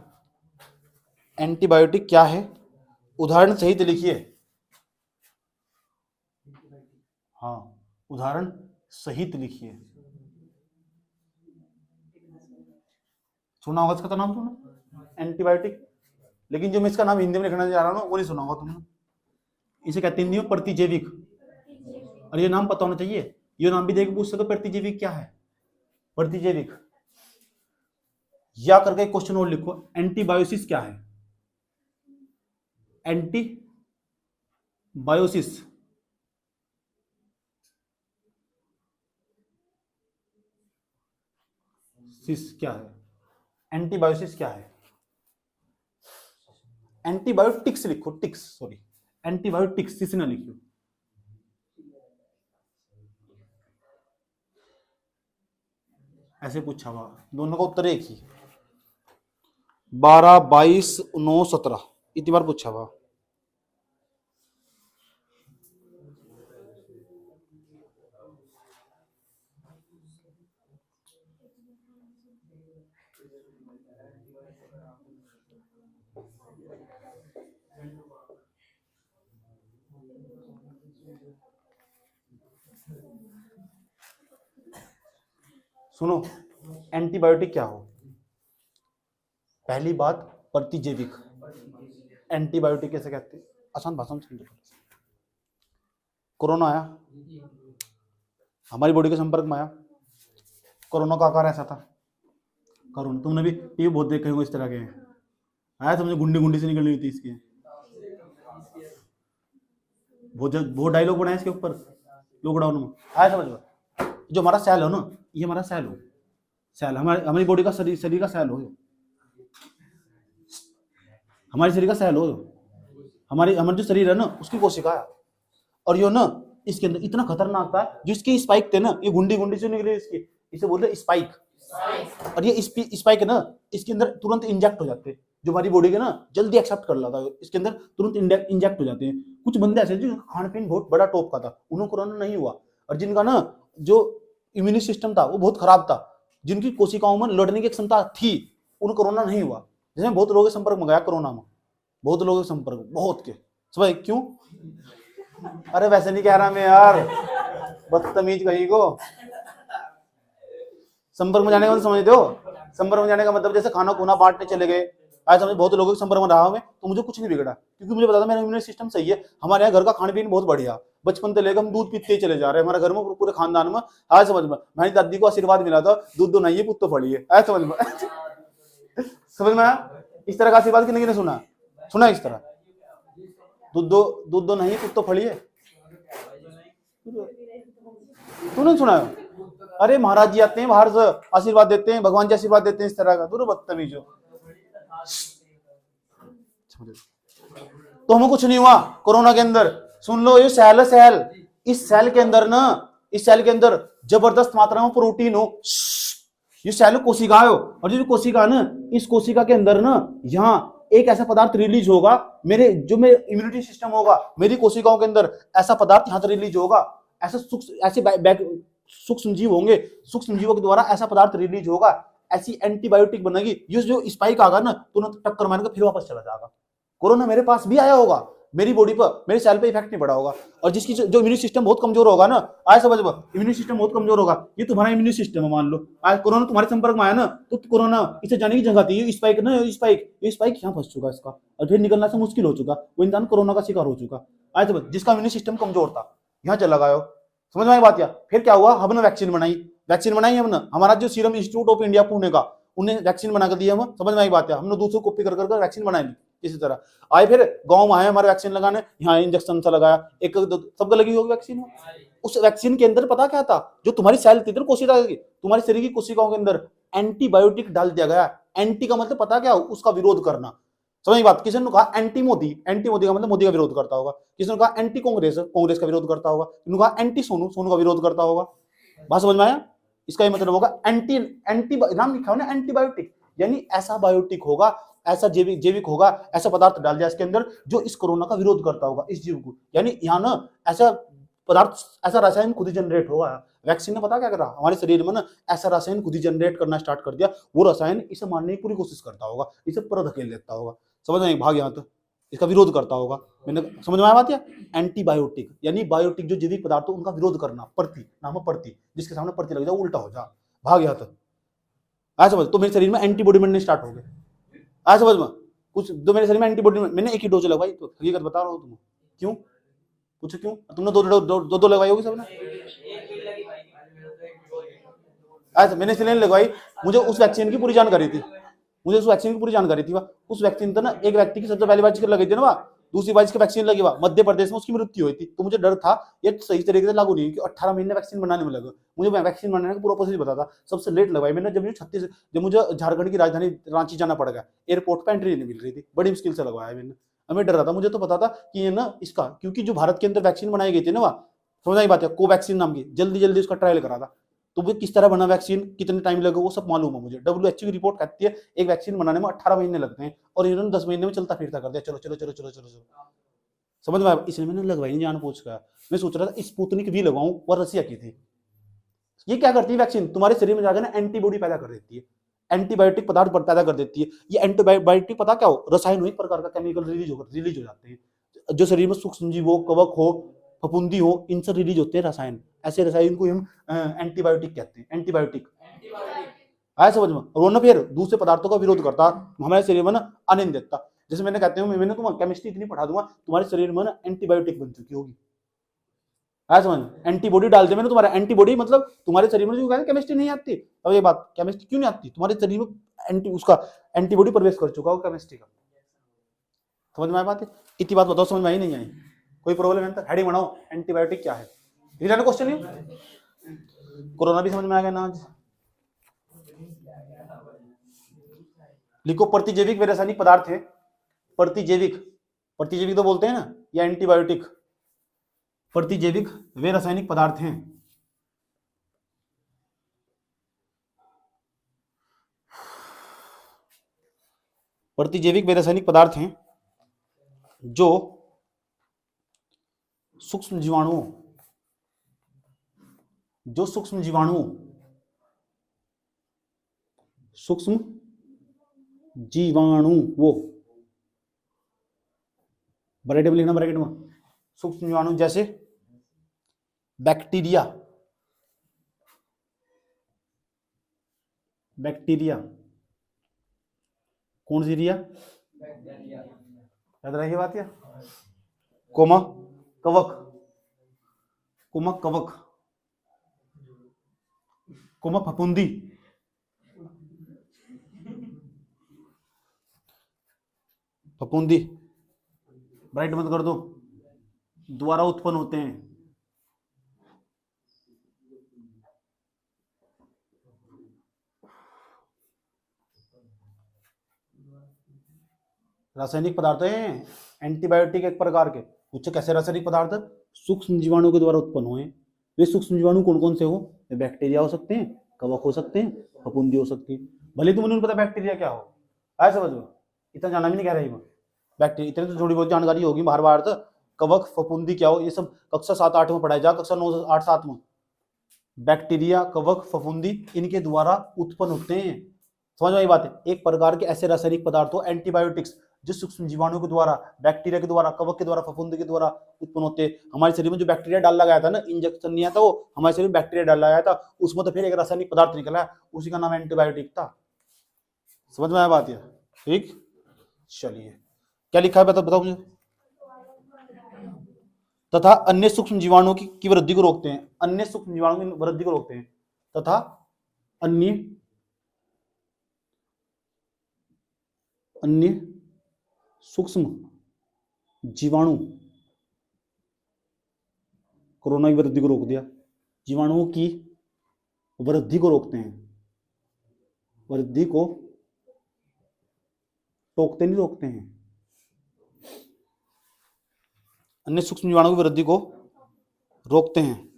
A: एंटीबायोटिक क्या है? उदाहरण सहित लिखिए। हाँ, उदाहरण सहित लिखिए। सुना होगा इसका तो नाम, सुना एंटीबायोटिक, लेकिन जो मैं इसका नाम हिंदी में लिखना चाह रहा हूँ वो नहीं सुना होगा तुमने। इसे कहते हैं प्रतिजैविक, और ये नाम पता होना चाहिए। ये नाम भी देख पूछ सको, प्रतिजैविक क्या है? प्रतिजैविक। या करके क्वेश्चन और लिखो, एंटीबायोसिस क्या है? एंटीबायोसिस क्या है? एंटीबायोसिस क्या है? एंटीबायोटिक्स लिखो, टिक्स, सॉरी एंटीबायोटिक्स इसे ना लिखियो। ऐसे पूछा हुआ, दोनों का उत्तर एक ही। 12, 22, 9, 17 इतनी बार पूछा हुआ। सुनो, एंटीबायोटिक क्या हो? पहली बात, प्रतिजैविक। एंटीबायोटिक कैसे कहते हैं? आसान भाषा में समझो। कोरोना आया, हमारी बॉडी के संपर्क में आया। कोरोना का आकार ऐसा था। कोरोना तुमने भी टीवी बहुत देखे होंगे इस तरह के, आया समझो, गुंडी गुंडी से निकल रही थी इसकी। बहुत डायलॉग बनाए इसके ऊपर लॉकडाउन में, आया समझ में। जो हमारा सेल हो ना, ये हमारा सेल हो, सेल हमारी बॉडी का, शरीर का सेल हो, हमारे शरीर का सेल हो, हमारा जो शरीर है ना उसकी कोशिका है। और यो ना इसके अंदर इतना खतरनाक था, जो इसके स्पाइक थे ना, ये गुंडी गुंडी से निकले इसके, इसे बोलते हैं स्पाइक। और ये स्पाइक है ना, इसके अंदर तुरंत इंजेक्ट हो जाते हैं, जो हमारी बॉडी के ना जल्दी एक्सेप्ट कर लेता है, इसके अंदर तुरंत इंजेक्ट हो जाते हैं। कुछ बंदे ऐसे जो खान पीन बहुत बड़ा टॉप का था, उन्हें कोरोना नहीं हुआ, और जिनका ना जो इम्यूनिटी सिस्टम था वो बहुत खराब था, जिनकी कोशिकाओं में लड़ने की क्षमता थी, उन्हें कोरोना नहीं हुआ। जैसे बहुत लोगों के संपर्क में गया कोरोना में, बहुत लोगों के संपर्क, बहुत के भाई, क्यों? अरे वैसे नहीं कह रहा मैं यार, बदतमीज कहीं को। संपर्क में जाने का मतलब समझते हो? संपर्क में जाने का मतलब जैसे खाना खूना बांटने चले गए, आज समझ बहुत लोगों के संपर्क में रहा हूं मैं, तो मुझे कुछ नहीं बिगड़ा, क्योंकि मुझे पता था मेरा इम्यूनिटी सिस्टम सही है। हमारे यहाँ घर का खान पीन बहुत बढ़िया, बचपन से लेकर हम दूध पीते ही चले जा रहे हैं, हमारे घर में पूरे खानदान में। आज समझ में, मेरी दादी को आशीर्वाद मिला था, दूध दो नहीं पुत तो फड़ी है, आज समझ में। समझ में आया? इस तरह का आशीर्वाद किसी ने सुना? सुना इस तरह, दूध दो नहीं पुत तो फड़ी है, तूने सुना? अरे महाराज जी आते हैं बाहर से, आशीर्वाद देते हैं, भगवान जी आशीर्वाद देते हैं, इस तरह का। दूर बदतमीज हो। तो हमें कुछ नहीं हुआ कोरोना के अंदर। सुन लो, ये सेल है, सेल, इस सेल के अंदर ना, इस सेल के अंदर जबरदस्त मात्रा में प्रोटीन हो। ये सेल कोशिका हो, और जो कोशिका ना, इस कोशिका के अंदर ना, यहाँ एक ऐसा पदार्थ रिलीज होगा, मेरे इम्यूनिटी सिस्टम होगा, मेरी कोशिकाओं के अंदर ऐसा पदार्थ यहाँ से रिलीज होगा, ऐसे सूक्ष्म जीव होंगे, सूक्ष्म जीवों के द्वारा ऐसा पदार्थ रिलीज होगा, ऐसी एंटीबायोटिक बनेगी, ये जो स्पाइक आगा ना, तुरंत टक्कर मारकर फिर वापस चला जाएगा। कोरोना मेरे पास भी आया होगा, मेरी बॉडी पर, मेरे सेल पे इफेक्ट नहीं पड़ा होगा। और जिसकी जो इम्यून सिस्टम बहुत कमजोर होगा ना, आज समझ लो इम्यून सिस्टम बहुत कमजोर होगा, ये तुम्हारा इम्यून सिस्टम है। मान लो आज कोरोना तुम्हारे संपर्क में आया ना, तो कोरोना इसे जाने की जगह थी, स्पाइक ना, स्पाइक यहाँ फंस चुका इसका, और फिर निकलना से मुश्किल हो चुका, वो इंसान कोरोना का शिकार हो चुका। आज समझ, जिसका इम्यून सिस्टम कमजोर था यहाँ चला गया, समझ में आई बात? या फिर क्या हुआ, हमने वैक्सीन बनाई हमने, हमारा जो serum institute of India Pune का, उन्हें वैक्सीन बना कर दिया हम, समझ में आई बात है? हमने दूसरों कॉपी कर वैक्सीन बनाई ली। इसी तरह आए फिर गांव में आए हमारे वैक्सीन लगाने, यहाँ इंजेक्शन सा लगाया, एक सबको लगी होगी वैक्सीन। उस वैक्सीन के अंदर पता क्या था, जो तुम्हारी सेल थी कोशिका की, तुम्हारी शरीर की कोशिकाओं के अंदर एंटीबायोटिक डाल दिया गया। एंटी का मतलब पता क्या, उसका विरोध करना। समझ बात? किसी ने कहा एंटी मोदी, एंटी मोदी का मतलब मोदी का विरोध करता होगा। किसी ने कहा एंटी कांग्रेस, कांग्रेस का विरोध करता होगा। किसी ने कहा एंटी सोनू, सोनू का विरोध करता होगा। बात समझ में आया? इसका ये मतलब होगा एंटी, नाम लिखा हो ना एंटीबायोटिक, यानी ऐसा बायोटिक होगा, ऐसा जैविक होगा, ऐसा पदार्थ डाल दिया इसके अंदर जो इस कोरोना का विरोध करता होगा, इस जीव को। यानी यहाँ ना ऐसा पदार्थ, ऐसा रसायन खुद ही जनरेट होगा। वैक्सीन ने पता क्या करा, हमारे शरीर में ना ऐसा रसायन खुद ही जनरेट करना स्टार्ट कर दिया। वो रसायन इसे मारने की पूरी कोशिश करता होगा, इसे पर धकेल लेता होगा, समझ में? भाग यहाँ तो इसका विरोध करता होगा। मैंने समझ में आया बात? या एंटीबायोटिक यानी बायोटिक जो जैविक पदार्थ हो उनका विरोध करना। प्रति नाम है प्रति, जिसके सामने प्रति लग जाओ उल्टा हो जा, भाग यहाँ तक। आज समझ, तो मेरे शरीर में एंटीबॉडी बनने स्टार्ट हो गए। आज समझ में कुछ, तो मेरे शरीर में एंटीबॉडी, मैंने एक ही डोज लगवाई, तो हकीकत बता रहा हूँ तुम्हें। क्यों पूछो, क्यों? तुमने दो लगवाई होगी सबने। अच्छा, मैंने इसलिए लगवाई, मुझे उस वैक्सीन की पूरी जानकारी थी, उस वैक्सीन तो ना एक व्यक्ति की सबसे पहली बार लगी थी ना, दूसरी बार इसकी वैक्सीन लगी हुआ मध्य प्रदेश में, उसकी मृत्यु हुई थी। तो मुझे डर था ये सही तरीके से लागू नहीं, कि 18 महीने वैक्सीन बनाने में लगा। मुझे वैक्सीन बनाने का पूरा प्रोसेस पता था। सबसे लेट लगवाई मैंने जब मुझे झारखंड की राजधानी रांची जाना पड़ गया, एयरपोर्ट पर एंट्री नहीं मिल रही थी, बड़ी मुश्किल से लगवाया मैंने। हमें डर रहा था, मुझे तो पता था कि ये ना इसका, क्योंकि जो भारत के अंदर वैक्सीन बनाई गई थी ना, वहाँ समझ आई बात है, कोवैक्सीन नाम की, जल्दी उसका ट्रायल करा था। तो वो किस तरह बना वैक्सीन, कितने टाइम लगे, वो सब मालूम है मुझे। WHO की रिपोर्ट कहती है एक वैक्सीन बनाने में 18 महीने लगते हैं, और इन्होंने 10 महीने में चलता फिरता कर दिया। चलो समझ में आया? इसलिए मैंने लगवाई नहीं, जान पूछ कर। मैं सोच रहा था स्पुतनिक भी लगवाऊं, और रसिया की थी। ये क्या करती है वैक्सीन, तुम्हारे शरीर में जाकर ना एंटीबॉडी पैदा कर देती है, एंटीबायोटिक पदार्थ पैदा कर देती है। ये एंटीबायोटिक पता क्या हो, रसायन हो, एक प्रकार का केमिकल रिलीज हो जाते हैं, जो शरीर में सूक्ष्म जीव हो, कवक हो, फफूंदी हो, इनसे रिलीज होते हैं रसायन। ऐसे रसायन को हम एंटीबायोटिक कहते हैं, एंटीबायोटिक। आया समझ में? और वो ना फिर दूसरे पदार्थों का विरोध करता, हमारे शरीर में ना आनंद देता। जैसे मैंने कहते हूँ, मैंने तुम्हें केमिस्ट्री इतनी पढ़ा दूंगा, तुम्हारे शरीर में ना एंटीबायोटिक बन चुकी होगी। आया समझ? एंटीबॉडी डाल दे मैंने, तुम्हारा एंटीबॉडी मतलब तुम्हारे शरीर में जो कहते हैं केमिस्ट्री नहीं आती। अब ये बात, केमिस्ट्री क्यों नहीं आती तुम्हारे शरीर में, उसका एंटीबॉडी प्रवेश कर चुका हो केमिस्ट्री का। समझ में आई बात है? इतनी बात बताओ, समझ में आई नहीं आई? कोई प्रॉब्लम है? हेडिंग बनाओ, एंटीबायोटिक क्या है, क्वेश्चन है। कोरोना भी समझ में आ गया ना आज? लिखो, प्रतिजैविक वे रासायनिक पदार्थ है, प्रतिजैविक तो बोलते हैं ना, या एंटीबायोटिक। प्रतिजैविक वे रासायनिक पदार्थ हैं जो सूक्ष्म जीवाणुओं ब्रैकेट में लिखना, ब्रैकेट में, सूक्ष्म जीवाणु जैसे बैक्टीरिया, कौन सी रिया, याद रहिए बात, या कोमा कवक, कोमा फफूंदी, ब्राइट मत कर दो, द्वारा उत्पन्न होते हैं। रासायनिक पदार्थ हैं, एंटीबायोटिक एक प्रकार के। पूछो कैसे रासायनिक पदार्थ, सूक्ष्म जीवाणु के द्वारा उत्पन्न हुए। वे सूक्ष्म जीवाणु कौन कौन से हो, बैक्टीरिया हो सकते हैं, कवक हो सकते हैं, फफूंदी हो सकती है। भले तुम्हें नहीं पता बैक्टीरिया क्या हो, आया समझ में? इतना जाना भी नहीं कह रही मैं, बैक्टीरिया इतनी तो थोड़ी बहुत जानकारी होगी। बाहर कवक फफूंदी क्या हो, ये सब कक्षा 7-8 में पढ़ाया जा, कक्षा 9-8-7 में। बैक्टीरिया, कवक, फफूंदी, इनके द्वारा उत्पन्न होते हैं। समझ में आई बात है? एक प्रकार के ऐसे रासायनिक पदार्थ हो, एंटीबायोटिक्स, जो सूक्ष्म जीवाणु के द्वारा, बैक्टीरिया के द्वारा, कवक के द्वारा, फफूंदी के द्वारा उत्पन्न होते हैं। हमारे शरीर में जो बैक्टीरिया डाला गया था ना, इंजेक्शन नहीं था वो, हमारे शरीर में बैक्टीरिया डाला गया था, उसमें तो फिर एक रासायनिक पदार्थ निकला, उसी का नाम एंटीबायोटिक था। समझ में आया बात? ये ठीक। चलिए क्या लिखा है बताओ मुझे। तथा अन्य सूक्ष्म जीवाणुओं की वृद्धि को रोकते हैं, अन्य सूक्ष्म जीवाणुओं की वृद्धि को रोकते हैं, तथा अन्य सूक्ष्म जीवाणु, कोरोना की वृद्धि को रोक दिया, जीवाणुओं की वृद्धि को रोकते हैं, वृद्धि को टोकते नहीं, रोकते हैं। अन्य सूक्ष्म जीवाणुओं की वृद्धि को रोकते हैं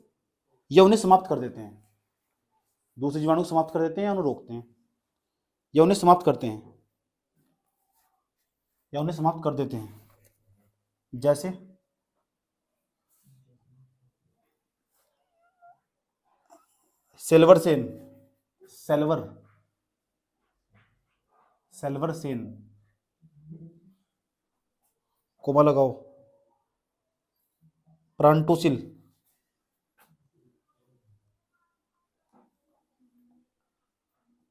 A: या उन्हें समाप्त कर देते हैं। दूसरे जीवाणु को समाप्त कर देते हैं या उन्हें रोकते हैं, या उन्हें समाप्त करते हैं, या उन्हें समाप्त कर देते हैं। जैसे सेल्वर सेन कोमा लगाओ, प्रांटोसिल,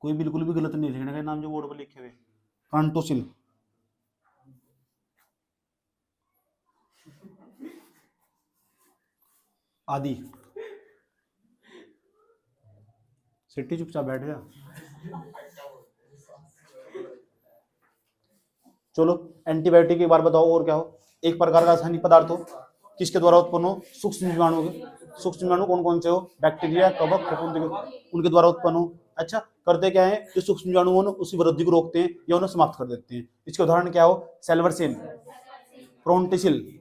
A: कोई बिल्कुल भी गलत नहीं लिखने का नाम जो बोर्ड पर लिखे हुए, प्रांटोसिल, आदि। सिट्टी चुपचाप बैठ गया। चलो एंटीबायोटिक एक बार बताओ और क्या हो। एक प्रकार का रासायनिक पदार्थ हो, किसके द्वारा उत्पन्न हो, सूक्ष्म जीवाणु के। सूक्ष्म जीवाणु कौन कौन से हो, बैक्टीरिया, कवक, फफूंदी, उनके द्वारा उत्पन्न हो। अच्छा, करते क्या है, जो सूक्ष्म जीवाणु हो उसकी वृद्धि को रोकते हैं या उन्हें समाप्त कर देते हैं। इसके उदाहरण क्या हो, सेल्वरसेन, प्रोन्टिसिल,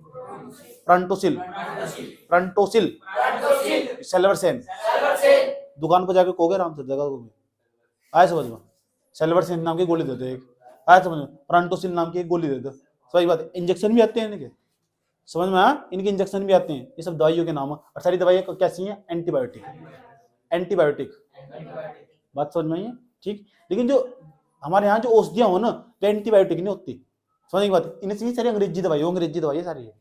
A: प्रांटोसिल, सेल्वरसेन। दुकान पर जाके कहोगे आराम से, जगह आए समझ में। सेल्वरसेन नाम की गोली देते हैं, आया समझ में। प्रांटोसिल नाम की एक गोली देते, सही बात। इंजेक्शन भी आते हैं इनके, समझ में आया, इनके इंजेक्शन भी आते हैं। ये सब दवाइयों के नाम है, और सारी दवाइयाँ कैसी हैं, एंटीबायोटिक। बात समझ में आई है, ठीक। लेकिन जो हमारे यहाँ जो औषधियाँ हो ना, तो एंटीबायोटिक नहीं होती, समझ की बात। इनसे सारी अंग्रेजी दवाई सारी है,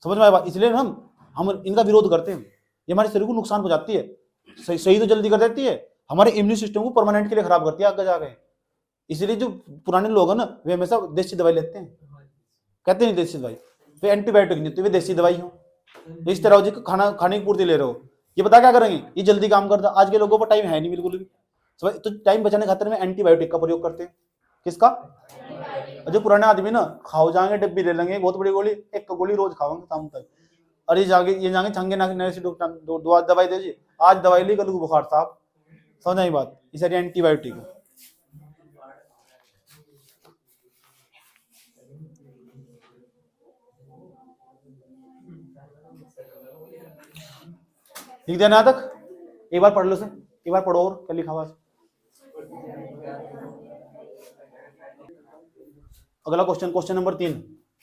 A: समझ में आया बात। इसलिए हम इनका विरोध करते हैं। ये हमारे शरीर को नुकसान पहुंचाती है, सही तो जल्दी कर देती है, हमारे इम्यून सिस्टम को परमानेंट के लिए खराब करती है आगे जाके। इसलिए जो पुराने लोग हैं ना, वे हमेशा देसी दवाई लेते हैं, कहते नहीं देसी दवाई, वे एंटीबायोटिक नहीं, तो वे देसी दवाई हो। इस तरह जी खाने की पूर्ति ले रहे हो, ये बता क्या करेंगे, ये जल्दी काम करता। आज के लोगों पर टाइम है नहीं बिल्कुल भी, तो टाइम बचाने खातिर में एंटीबायोटिक का प्रयोग करते हैं। किसका? जो पुराने आदमी ना, खाओ जाएंगे डब्बी ले लेंगे, बहुत बड़ी गोली, एक गोली रोज खाओगे शाम तक। अरे ये जाएंगे छंगे नए से डॉक्टर दवाई दे, आज दवाई ली, कल को बुखार साहब, समझ आई बात। ये सारी एंटीबायोटिक है। लिख देना तक, एक बार पढ़ लो से, एक बार पढ़ो और क्या लिखा हुआ। अगला क्वेश्चन नंबर 3,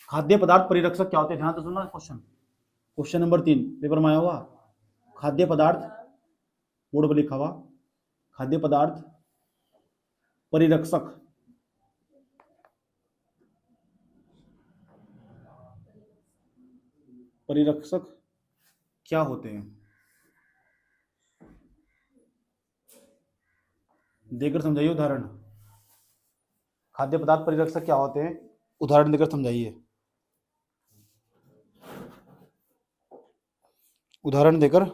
A: खाद्य पदार्थ परिरक्षक क्या होते हैं। ध्यान से सुनना क्वेश्चन नंबर 3 पेपर में आया हुआ। खाद्य पदार्थ, बोर्ड पर लिखा हुआ, खाद्य पदार्थ परिरक्षक क्या होते हैं, देकर समझाइए उदाहरण। खाद्य पदार्थ परिरक्षक क्या होते हैं, उदाहरण देकर समझाइए, उदाहरण देकर।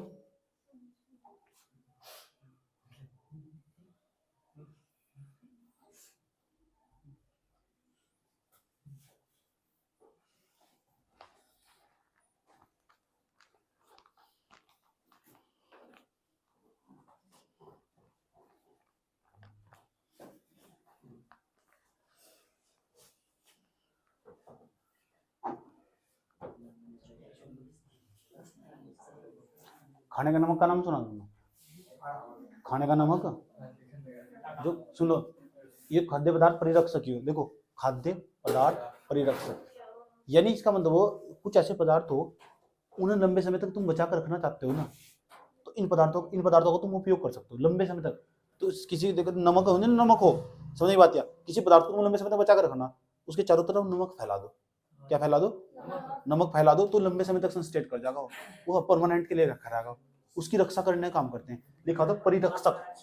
A: खाने का नमक का नाम सुना तुमने? खाने का नमक, जो सुनो, ये खाद्य पदार्थ परिरक्षक ही हो। देखो, खाद्य पदार्थ परिरक्षक यानी इसका मतलब वो कुछ ऐसे पदार्थ हो, उन्हें लंबे समय तक तुम बचा कर रखना चाहते हो ना, तो इन पदार्थों को तुम उपयोग कर सकते हो लंबे समय तक। तो किसी देखो नमक हो, नमक हो, समझ बात। या किसी पदार्थ को तुम लंबे समय तक बचा कर रखना, उसके चारों तरफ नमक फैला दो। क्या फैला दो? नमक फैला दो, तो लंबे समय तक संस्टेट कर जाएगा, वो परमानेंट के लिए रखा रहेगा। उसकी रक्षा करने का काम करते हैं। लिखा था परिरक्षक।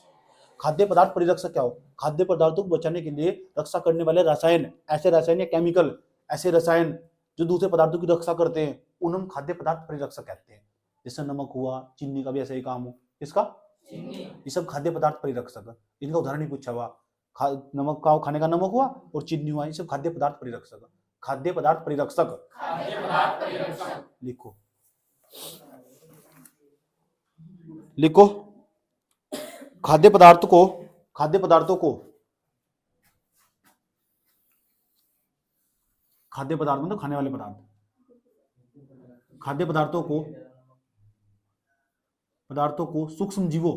A: खाद्य पदार्थ परिरक्षक क्या हो? खाद्य पदार्थों को बचाने के लिए रक्षा करने वाले रसायन, ऐसे रसायन या केमिकल, ऐसे रसायन जो दूसरे पदार्थों की रक्षा करते हैं, उन्हें हम खाद्य पदार्थ परिरक्षक कहते हैं। जैसे नमक हुआ, चीनी का भी ऐसा ही काम हो। किसका? ये सब खाद्य पदार्थ परिरक्षक। इनका उदाहरण ही पूछा हुआ, नमक का खाने का नमक हुआ और चीनी हुआ, ये सब खाद्य पदार्थ परिरक्षक। खाद्य पदार्थ परिरक्षक लिखो, लिखो। खाद्य पदार्थों को खाद्य पदार्थ मतलब खाने वाले पदार्थ, खाद्य पदार्थों को सूक्ष्म जीवों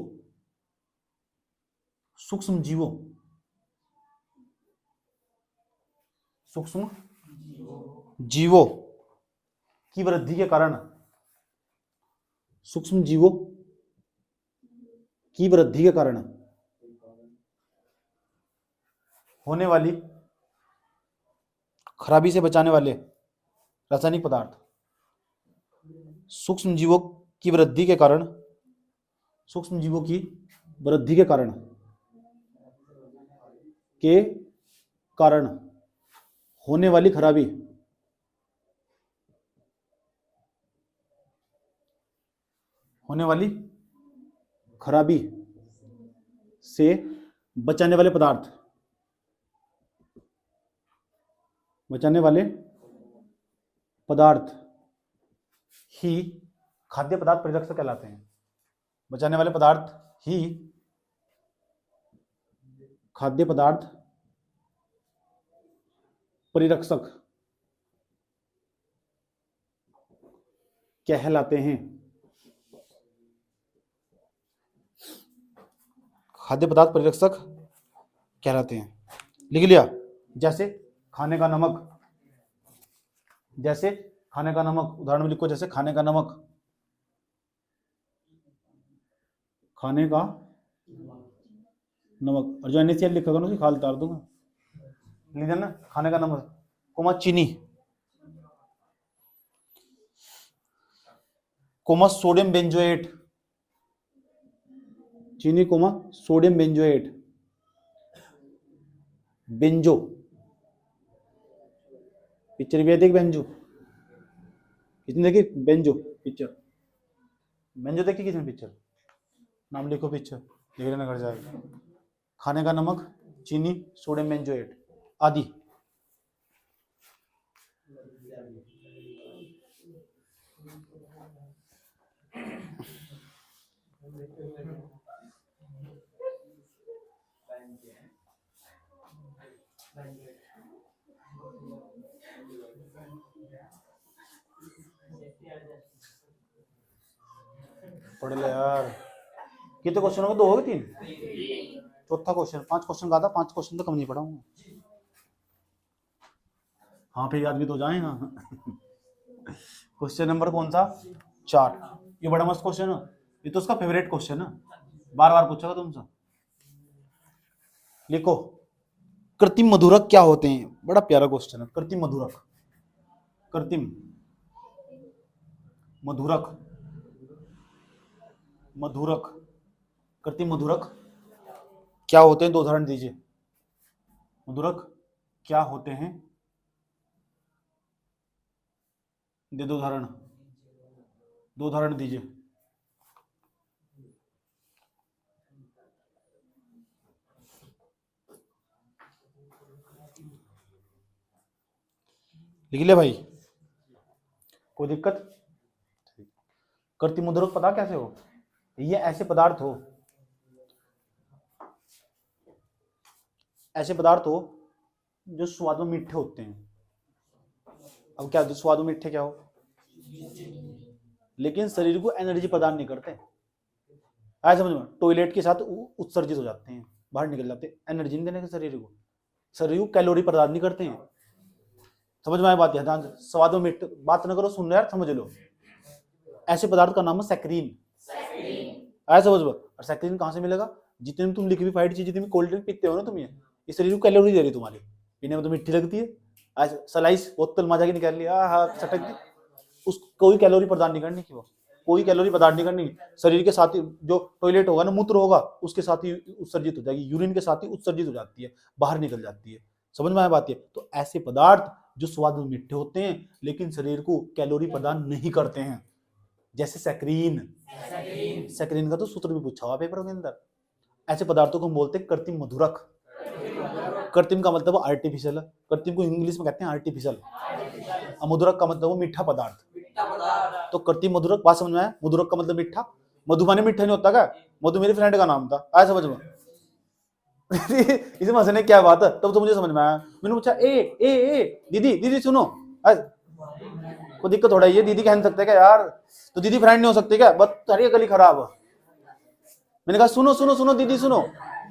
A: की वृद्धि के कारण, सूक्ष्म जीवों की वृद्धि के कारण होने वाली खराबी से बचाने वाले रासायनिक पदार्थ। सूक्ष्म जीवों की वृद्धि के कारण, सूक्ष्म जीवों की वृद्धि के कारण होने वाली खराबी, से बचाने वाले पदार्थ, ही खाद्य पदार्थ परिरक्षक कहलाते हैं। बचाने वाले पदार्थ ही खाद्य पदार्थ परिरक्षक कहलाते हैं। खाद्य पदार्थ परिरक्षक कहलाते हैं। लिख लिया? जैसे खाने का नमक, उदाहरण में लिखो। जैसे खाने का नमक, और जो NaCl लिखोगे ना उसकी खाल उतार दूंगा, लिख देना। खाने का नमक कोमा चीनी, कोमा सोडियम बेंजोएट, चीनी comma sodium benzoate, benzo picture भी देख, बेंजो किसने देखी? बेंजो पिक्चर, बेंजो देखी किसने पिक्चर? नाम लिखो पिक्चर, लिख लेना घर जाएगा। खाने का नमक, चीनी, सोडियम बेंजोएट आदि। पढ़ ले यार। कितने क्वेश्चन हो गए? 2 हो गए, 3? चौथा क्वेश्चन। 5 क्वेश्चन का था, 5 क्वेश्चन तो कम नहीं पढ़ाऊंगा। हाँ फिर याद भी तो जाएगा। क्वेश्चन नंबर कौन सा? 4। ये बड़ा मस्त क्वेश्चन है, ये तो उसका फेवरेट क्वेश्चन है, बार बार पूछेगा तुमसे। लिखो, कृत्रिम मधुरक क्या होते हैं? बड़ा प्यारा क्वेश्चन है। कृत्रिम मधुरक, कृत्रिम मधुरक क्या होते हैं? 2 उदाहरण दीजिए। मधुरक क्या होते हैं? दे 2 उदाहरण दीजिए। लिख ले भाई, कोई दिक्कत? कृत्रिम मधुरक पता कैसे हो? ये ऐसे पदार्थ हो जो स्वाद में मीठे होते हैं। अब क्या, जो स्वाद में मीठे क्या हो, लेकिन शरीर को एनर्जी प्रदान नहीं करते। ऐसा समझ में, टॉयलेट के साथ उत्सर्जित हो जाते हैं, बाहर निकल जाते हैं, एनर्जी नहीं देने के शरीर को कैलोरी प्रदान नहीं करते हैं। समझ में आए बात? ध्यान से, स्वाद में मीठे बात न करो, सुन यार, समझ लो। ऐसे पदार्थ का नाम है सैकरीन। ऐसा समझ लो। और सैकरीन कहां से मिलेगा? जितने में तुम लिक्विफाइड चीज, जितनी कोल्ड ड्रिंक पीते हो ना तुम, ये शरीर को कैलोरी दे रही है तुम्हारी, पीने में तो मीठी लगती है, आज स्लाइस बोतल मजा की निकाल लिया, हाँ चटक दी, उस कोई कैलोरी प्रदान नहीं करनी की, वो कोई कैलोरी प्रदान नहीं करनी। शरीर के साथ ही जो टॉयलेट होगा ना, मूत्र होगा, उसके साथ ही उत्सर्जित हो जाएगी, यूरिन के साथ ही उत्सर्जित हो जाती है, बाहर निकल जाती है। समझ में आया बात है? तो ऐसे पदार्थ जो स्वाद में मीठे होते हैं लेकिन शरीर को कैलोरी प्रदान नहीं करते हैं, जैसे सैकरीन। सैकरीन का तो सूत्र भी पूछा हुआ पेपर के अंदर। ऐसे पदार्थों को हम बोलते हैं कृत्रिम मधुरक। कृत्रिम का मतलब आर्टिफिशियल, कृत्रिम को इंग्लिश में कहते हैं आर्टिफिशियल। मधुरक का मतलब मीठा पदार्थ। तो कृत्रिम मधुरक, बात समझ में आया? मधुरक का मतलब मीठा, मधुबानी मीठा नहीं होता क्या? मधु मेरे फ्रेंड का नाम था, आया समझ में? इसे हंसने क्या बात है, तब तो मुझे समझ में आया। मैंने पूछा ए ए ए दीदी दीदी सुनो, कोई दिक्कत थोड़ा ये दीदी कह सकते क्या यार, तो दीदी फ्रेंड नहीं हो सकती क्या? बस तारी गली खराब। मैंने कहा सुनो सुनो सुनो दीदी सुनो,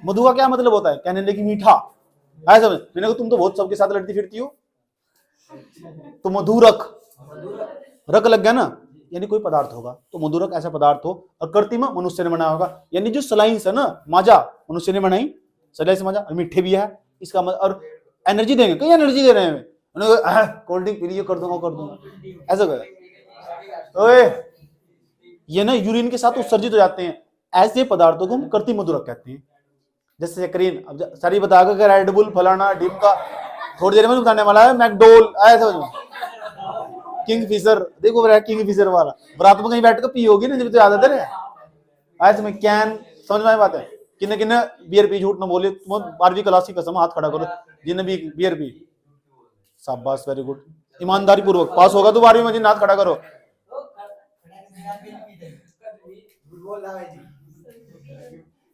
A: मधु का क्या मतलब होता है? कहने लगी मीठा। आया समझ? मैंने कहा तुम तो बहुत सबके साथ लड़ती फिरती हो, तो मधुरक, रक लग गया ना, यानी कोई पदार्थ होगा तो मधुरक ऐसा पदार्थ हो। और कृत्रिम मनुष्य ने बनाया होगा, यानी जो सलाइंस है ना, माजा मनुष्य ने बनाई, सलाइंस माजा, और मीठे भी है इसका और एनर्जी देंगे, कई एनर्जी दे रहे हैं। कोल्ड ड्रिंक पी लिए, कर दूंगा ऐसा कर, ये ना यूरिन के साथ उत्सर्जित हो जाते हैं। ऐसे पदार्थों को हम कृत्रिम मधुरक कहते हैं, जैसे सैकरीन। अब सारी बताएगा रेड बुल फलाना डिम का, थोड़ी देर में बताने वाला है मैकडोल, ऐसा किंग फिशर, देखो किंग फिशर वाला रात में कहीं बैठ कर पी होगी ना, जब तो आदत है आज में कैन। समझ में बात है? किन्ने किन्ने बियर पी, झूठ ना बोले, तुम 12वीं क्लास की कसम, हाथ खड़ा करो जिन्हें भी बियर पी। शाबाश, वेरी गुड, ईमानदारी पूर्वक पास होगा तो 12वीं में, जिन्हें हाथ खड़ा करो।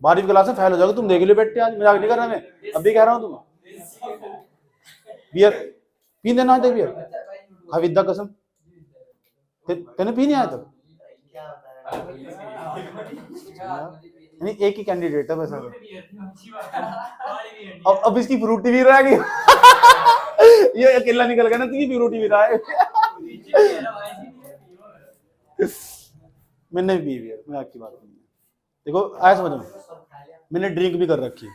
A: 12वीं क्लास में फेल हो जाओगे तुम, देख लो बेटे, आज मजाक नहीं कर रहा मैं, अभी कह रहा हूँ तुम बियर पी देना है, बियर खा विद्या कसम, तेने पी नहीं आया तब? नहीं, एक ही कैंडिडेट है वैसा। अब इसकी फ्रूटी भी रह गई। ये अकेला निकल गया ना, तो फ्रूटी भी रहा है। मैंने भी पी, मैं आपकी बात नहीं, देखो आया समझ में, मैंने ड्रिंक भी कर रखी है,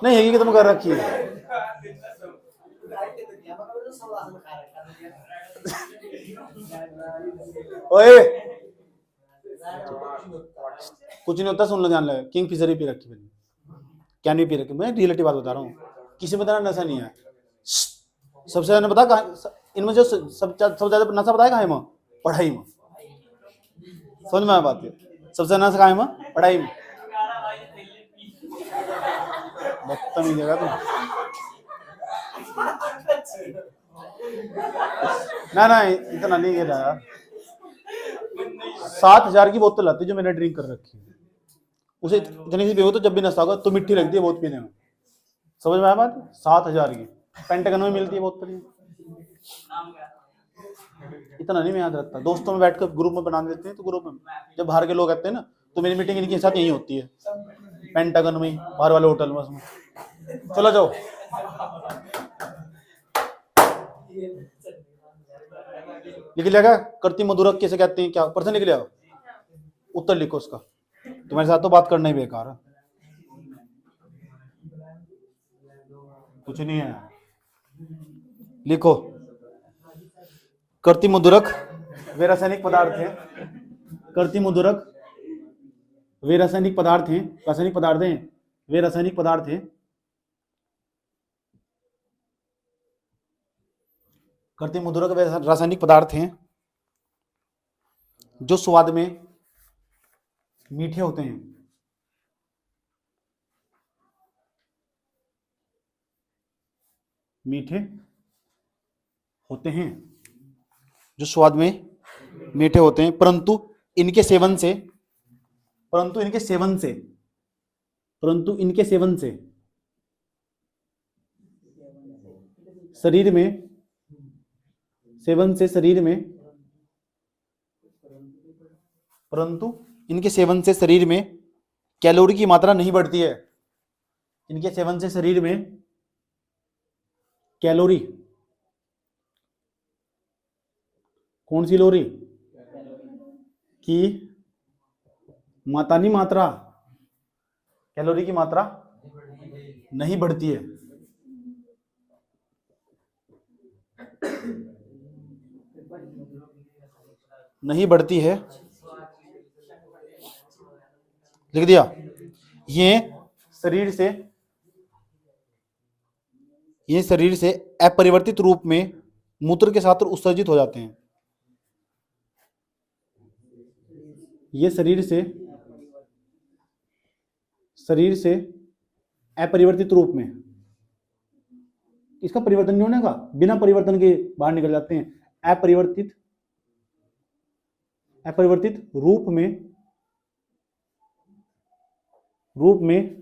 A: नहीं है कि तुम कर रखी है। ओए कुछ नहीं होता, सुन लो, जान लो, किंग फिशर ही पी रखी मैंने, कैन भी पी रखी। मैं रियलिटी बात बता रहा हूँ, किसी में तरह नशा नहीं है। सबसे ज्यादा पता इनमें जो सबसे ज्यादा नशा पता है कहाँ है? पढ़ाई में। समझ में आया बात है? सबसे ज्यादा नशा कहाँ है? पढ़ाई में। बदतमीज जगह तुम, ना इतना नहीं गिरा यार। 7,000 की बोतल आती है जो मैंने ड्रिंक कर रखी है, उसे इतनी सी पियो तो जब भी नशा होगा तो मिट्टी लगती है बहुत पीने में। समझ में आया बात? 7,000 की पेंटागन में मिलती है बोतल, इतना नहीं मैं याद रखता। दोस्तों में बैठकर ग्रुप में बना देते हैं, तो ग्रुप में जब बाहर के लोग आते हैं ना, तो मेरी मीटिंग इनके साथ यही होती है, पेंटागन में, बाहर वाले होटल में, उसमें। चलो जाओ, लिख लिया क्या? कृत्रिम मधुरक कैसे कहते हैं? क्या प्रश्न लिख लिया? उत्तर लिखो उसका, तुम्हारे साथ तो बात करना ही बेकार है, कुछ नहीं है, लिखो। कृत्रिम मधुरक वे रासायनिक पदार्थ हैं, कृत्रिम मधुरक वे रासायनिक पदार्थ हैं, रासायनिक पदार्थ हैं, वे रासायनिक पदार्थ हैं, कृत्रिम मधुरक वे रासायनिक पदार्थ हैं जो स्वाद में मीठे होते हैं, मीठे होते हैं, जो स्वाद में मीठे होते हैं, परंतु इनके सेवन से शरीर में कैलोरी की मात्रा नहीं बढ़ती है। इनके सेवन से शरीर में कैलोरी, कौन सी लोरी की मात्रा, कैलोरी की मात्रा नहीं बढ़ती है। नहीं बढ़ती है, लिख दिया। ये शरीर से अपरिवर्तित रूप में मूत्र के साथ उत्सर्जित हो जाते हैं। ये शरीर से अपरिवर्तित रूप में, इसका परिवर्तन नहीं होने का, बिना परिवर्तन के बाहर निकल जाते हैं। अपरिवर्तित रूप में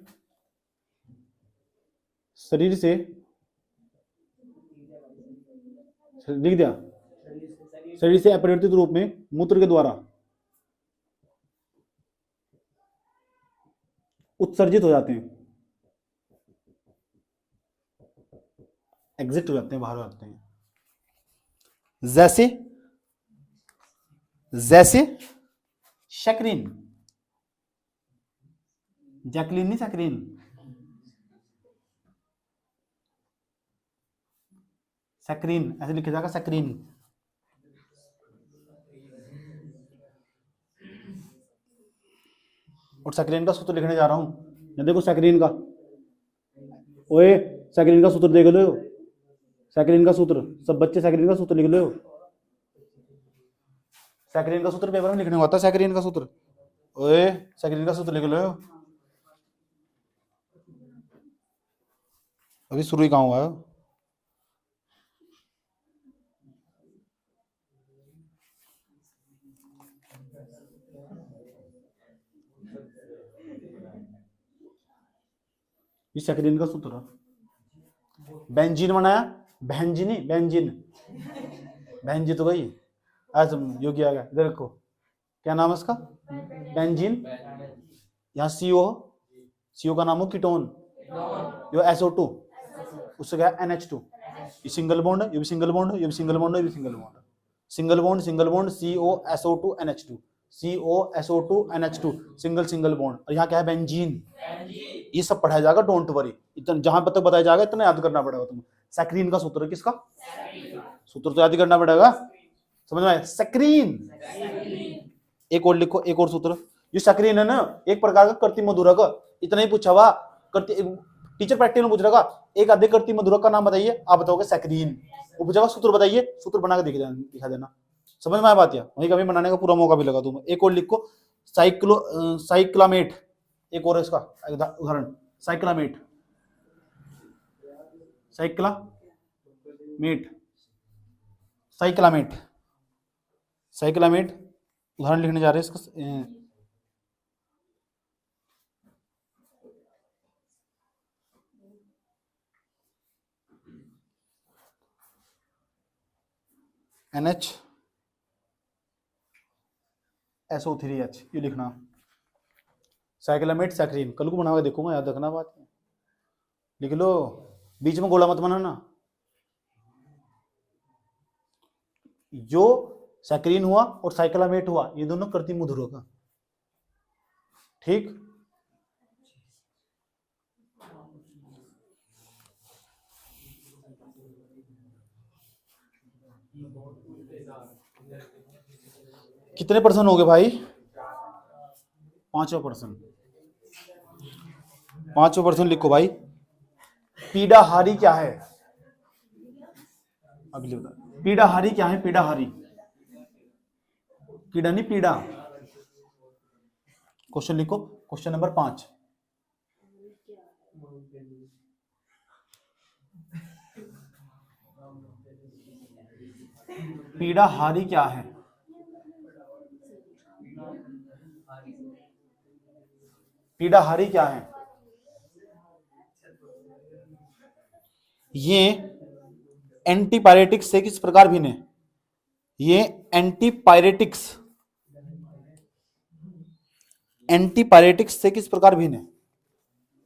A: शरीर से, लिख दिया, शरीर से अपरिवर्तित रूप में मूत्र के द्वारा उत्सर्जित हो जाते हैं, एग्जिट हो जाते हैं, बाहर हो जाते हैं। जैसे शक्रीन, जैकलीन नहीं, शक्रीन, सक्रीन ऐसे लिखा जाएगा, सक्रीन। और सक्रीन का सूत्र लिखने जा रहा हूं, ये देखो सक्रीन का, ओए सक्रीन का सूत्र देख लो, सक्रीन का सूत्र, सब बच्चे सक्रीन का सूत्र लिख लो। सक्रीन का सूत्र पेपर में लिखने होता है, सक्रीन का सूत्र, ओए सक्रीन का सूत्र लिख लो। अभी शुरू ही कहाँ हुआ है। ये सक्रीन का सूत्र, बेंजीन बनाया, बेंजीन नहीं, बेंजी तो गई, आज योगी आ गया, इधर रखो, क्या नाम है इसका, बेंजीन। यहाँ सीओ का नाम हो कीटोन, यो SO2, उससे क्या NH2, ये सिंगल बॉन्ड है, ये भी सिंगल बॉन्ड है, ये भी सिंगल बॉन्ड है, ये भी सिंगल बॉन्ड है, single bond CO SO2 NH2 single bond. और यहाँ क्या है, बेंजीन। ये सब पढ़ाया जाएगा, डोंट वरी, इतना जहां तक बताया जाएगा इतना याद करना पड़ेगा तुम्हें। सक्रीन का सूत्र, किसका सूत्र तो याद करना पड़ेगा, समझ में आया, सक्रीन। एक और लिखो, एक और सूत्र, ये सक्रीन है ना, एक प्रकार का कृत्रिम मधुरक, इतना ही पूछा हुआ, टीचर प्रैक्टिस में पूछ रहा, एक आधे कृत्रिम मधुरक का नाम बताइए, आप बताओगे सक्रीन, वो पूछेगा सूत्र बताइए, सूत्र बना के दिखा देना, समझ में आया बात, या वही कभी बनाने का पूरा मौका भी लगा तुम्हें। एक और लिखो, साइक्लामेट, एक और इसका उदाहरण, साइक्लामेट उदाहरण लिखने जा रहे हैं इसका। NHSO3H, ये लिखना, साइक्लामेट सक्रीन, कल को बना के देखूंगा, याद रखना बात, लिख लो, बीच में गोला मत बनाना। जो सक्रीन हुआ और साइक्लामेट हुआ, ये दोनों कृत्रिम मधुरों का, ठीक। कितने परसेंट हो गए भाई, 5% लिखो भाई। पीड़ाहारी क्या है, अगली बता, पीड़ाहारी क्या है, पीड़ाहारी, कीड़ा नहीं पीड़ा। क्वेश्चन लिखो, क्वेश्चन नंबर 5, पीड़ाहारी क्या है, पीड़ाहारी क्या है। ये एंटीपायरेटिक्स से किस प्रकार भिन्न है, ये एंटीपायरेटिक्स से किस प्रकार भिन्न है,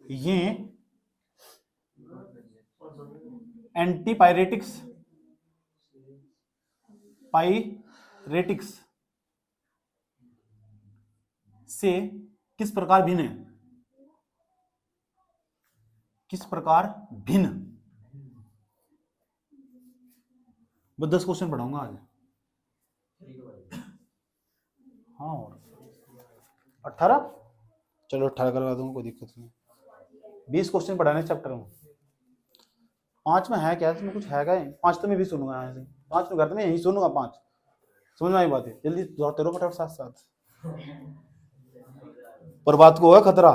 A: ये एंटीपायरेटिक्स से किस प्रकार भिन्न है, किस प्रकार भिन्न। मैं 10 क्वेश्चन पढ़ाऊंगा आज, 18, चलो 18 करवा दूंगा, कोई दिक्कत नहीं। 20 क्वेश्चन पढ़ाने चैप्टर में, 5 में है क्या, इसमें कुछ है क्या? 5 तो मैं भी सुनूंगा यहाँ से, 5 में घर में यही सुनूंगा 5, समझ में आई बात है? जल्दी दौड़ते रहो फटाफट साथ साथ, पर बात को होगा खतरा।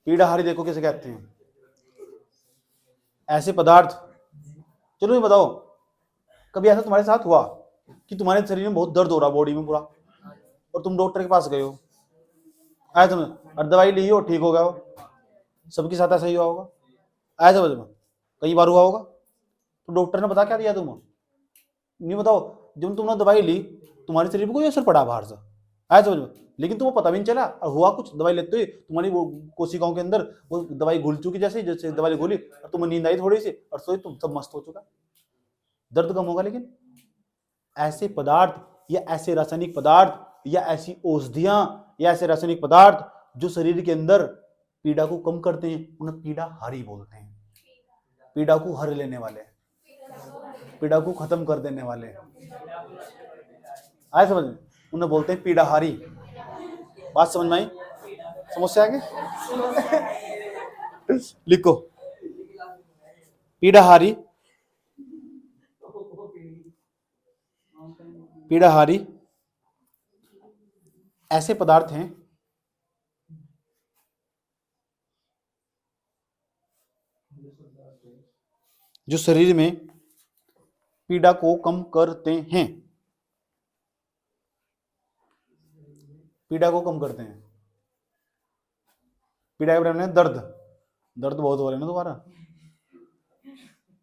A: पीड़ाहारी देखो किसे कहते हैं, ऐसे पदार्थ। चलो ये बताओ, कभी ऐसा तुम्हारे साथ हुआ कि तुम्हारे शरीर में बहुत दर्द हो रहा, बॉडी में पूरा, और तुम डॉक्टर के पास गए हो, आया समझ, और दवाई ली हो, ठीक हो गया हो? सबके साथ ऐसा ही हुआ होगा? आया समझ में? कई बार हुआ होगा। तो डॉक्टर ने बता क्या दिया तुम्हें? नहीं बताओ, जब तुमने दवाई ली तुम्हारे शरीर पर कोई असर पड़ा बाहर से, आया समझ में, लेकिन तुम्हें पता भी नहीं चला, और हुआ कुछ, दवाई लेते हुए तुम्हारी वो कोशिकाओं के अंदर वो दवाई घुल चुकी, जैसे जैसे दवाई घुली और तुम्हें नींद आई थोड़ी सी, और सोई, तुम सब मस्त हो चुका, दर्द कम होगा। लेकिन ऐसे पदार्थ या ऐसे रासायनिक पदार्थ या ऐसी औषधियां या ऐसे रासायनिक पदार्थ जो शरीर के अंदर पीड़ा को कम करते हैं, उन्हें पीड़ाहारी बोलते हैं। पीड़ा को हर लेने वाले, पीड़ा को खत्म कर देने वाले, आए समझ में, उन्हें बोलते हैं पीड़ाहारी। बात समझ में आई? समस्या आगे लिखो, पीड़ाहारी, पीड़ाहारी ऐसे पदार्थ हैं जो शरीर में पीड़ा को कम करते हैं, पीड़ा को कम करते हैं। पीड़ा के बारे में दर्द, दर्द बहुत हो रहे हैं ना दोबारा,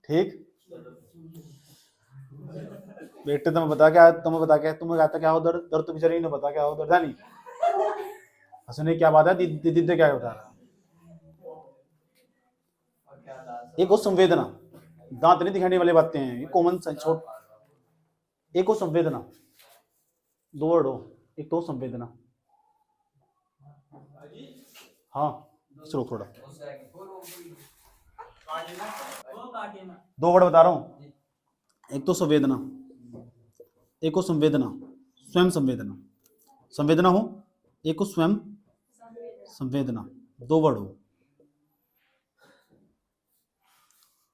A: ठीक? बेटे तुम्हें बता क्या, तुम्हें बता क्या, तुम्हें कहता क्या हो दर्द, दर्द तो बेचारी ने बता क्या हो दर्द, नहीं हंसने क्या बात है, दीदी क्या होता है? एक हो संवेदना, दांत नहीं दिखाने वाली बातें हैं, ये कॉमन छोट। एक हो संवेदना, 2 वर्ड हो, एक तो संवेदना, हाँ चलो थोड़ा 2 वर्ड बता रहा हूं, एक तो संवेदना, एक हो संवेदना, स्वयं संवेदना, संवेदना हो, एक हो स्वयं संवेदना, 2 वर्ड हो,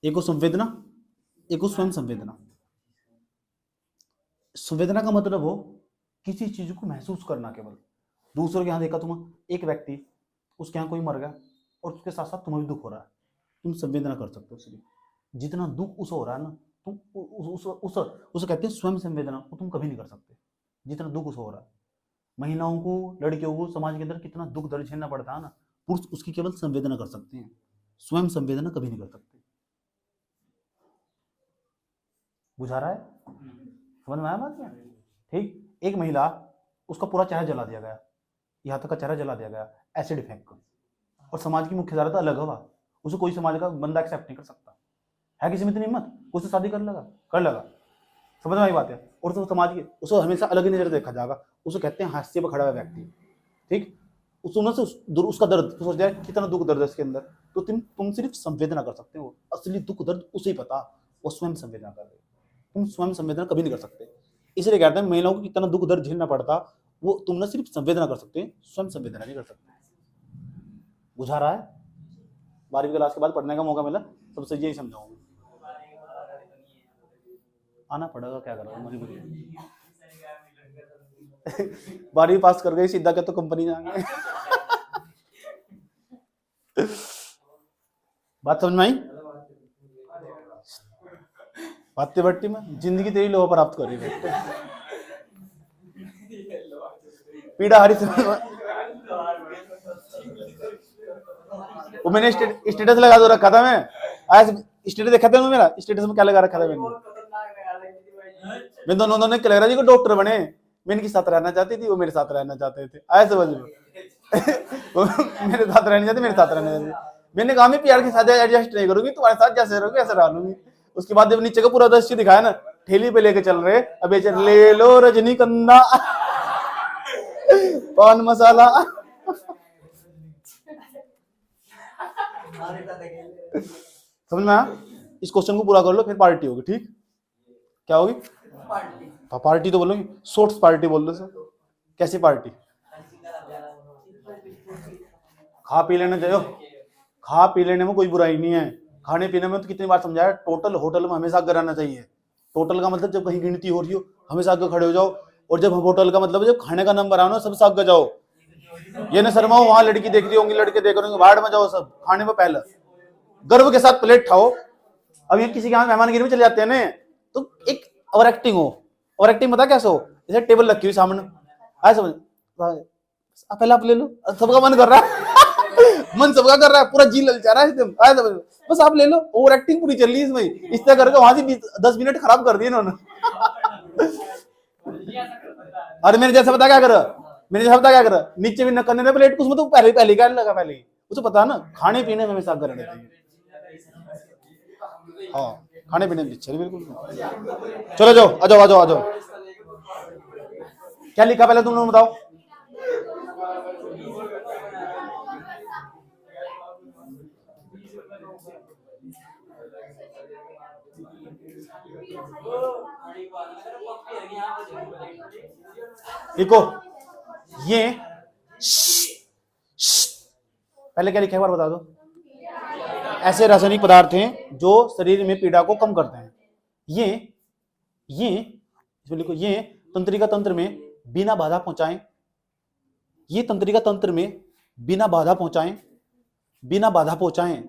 A: एक हो संवेदना, एक हो स्वयं संवेदना। संवेदना का मतलब हो किसी चीज को महसूस करना, केवल दूसरों के यहाँ देखा तुम, एक व्यक्ति उसके यहाँ कोई मर गया और उसके साथ साथ तुम्हें भी दुख हो रहा है, तुम संवेदना कर सकते हो। इसलिए जितना दुख उसे हो रहा है ना, तुम उसे कहते हैं स्वयं संवेदना, वो तुम कभी नहीं कर सकते। जितना दुख उसे हो रहा है, महिलाओं को, लड़कियों को समाज के अंदर कितना दुख दर्द झेलना पड़ता है ना, पुरुष उसकी केवल संवेदना कर सकते हैं, स्वयं संवेदना कभी नहीं कर सकते। बुझा रहा है? समझ में आया बात क्या? ठीक। एक महिला, उसका पूरा चेहरा जला दिया गया, यहाँ तक का चेहरा जला दिया गया एसिड फेंक कर, और समाज की मुख्यधारा तो अलग हुआ, उसे कोई समाज का बंदा एक्सेप्ट नहीं कर सकता है। किसी में इतनी हिम्मत, उससे शादी कर लगा, समझ में आई बात है? और तो समाज की उसे हमेशा अलग ही नजर देखा जाएगा, उसे कहते हैं हास्य पर खड़ा हुआ व्यक्ति, ठीक? उसका दर्द तो सोच जाए कितना दुख दर्द है इसके अंदर, तो तुम सिर्फ संवेदना कर सकते हो, असली दुख दर्द उसे ही पता, वो स्वयं संवेदना कर रहे हो, तुम स्वयं संवेदना कभी नहीं कर सकते। इसलिए कहते हैं महिलाओं को कितना दुख दर्द झेलना पड़ता, वो तुम ना सिर्फ संवेदना कर सकते हैं, स्वयं संवेदना नहीं कर सकते। बुझा रहा है? 12वीं क्लास के बाद पढ़ने का मौका मिला, सबसे यही समझाऊंगा, आना पड़ेगा, क्या करोगे मजबूरी। 12वीं पास कर गई सीधा, क्या तो कंपनी जाएंगे। बात समझ में आई? बातें बट्टी में जिंदगी तेरी लोहा प्राप्त कर रही है। पीड़ाहारी वो मैंने स्टेटस लगा दो रखा था, मैं आज स्टेटस देखा था मेरा, स्टेटस में क्या लगा रखा था मैं दोनों ने कलेरा जी को डॉक्टर बने, मैं इनके साथ रहना चाहती थी, वो मेरे साथ रहना चाहते थे, आए समझ में? मेरे साथ रहना चाहते, मेरे साथ रहना चाहते। मैंने कहा मैं प्यार के साथ एडजस्ट नहीं करूंगी, तुम्हारे साथ जैसे रहोगे ऐसे रह लूंगी। उसके बाद जब नीचे का पूरा दृश्य दिखाया ना, ठेली पे लेके चल रहे, अब ये चल, ले लो रजनीगंधा पान मसाला। समझ में आया? इस क्वेश्चन को पूरा कर लो, फिर पार्टी होगी। ठीक, क्या होगी? पार्टी तो बोलोगी, शॉर्ट्स पार्टी बोल दो सर। कैसी पार्टी? खा पी लेने जाओ, खा पी लेने में कोई बुराई नहीं है। खाने पीने में तो कितनी बार समझाया, टोटल होटल में हमेशा आगे रहना चाहिए। टोटल का मतलब जब कहीं गिनती हो रही हो हमेशा आगे खड़े हो जाओ, और जब होटल का मतलब जब खाने का नंबर आओ ना सबसे आगे जाओ। ये ना शर्माओ, वहां लड़की देख रही होंगी, लड़के देख रहे होंगे, भाड़ में जाओ सब, खाने में पहले गर्व के साथ प्लेट खाओ। अब ये किसी के यहाँ मेहमानगिरी में चले जाते हैं ना, तो एक ओवर एक्टिंग हो। ओवर एक्टिंग पता कैसे हो? जैसे टेबल रखी हुई सामने, आए समझ, पहले आप ले लो, सबका मन कर रहा है मन सबका कर रहा है, पूरा जी ललचा रहा है एकदम, आए समझ, बस आप ले लो। ओवर एक्टिंग पूरी चल रही है इसमें, इस तरह करके वहां से 10 मिनट खराब कर दिए इन्होंने। अरे मेरे जैसा पता क्या कर, मेरे जैसा पता क्या कर, नीचे भी न करने दे प्लेट, उसमें तो पहले क्या लगा, पहले ही उसे पता है ना, खाने पीने में हमेशा आगे रहना चाहिए। हाँ, खाने पीने में चलिए बिल्कुल। चलो जाओ, आ जाओ आ जाओ आ जाओ। क्या लिखा पहले तुम लोग बताओ? देखो ये पहले क्या लिखा है, एक बार बता दो। ऐसे रासायनिक पदार्थ हैं जो शरीर में पीड़ा को कम करते हैं। ये इसमें लिखो, ये तंत्रिका तंत्र में बिना बाधा पहुंचाएं, ये तंत्रिका तंत्र में बिना बाधा पहुंचाएं, बिना बाधा पहुंचाएं,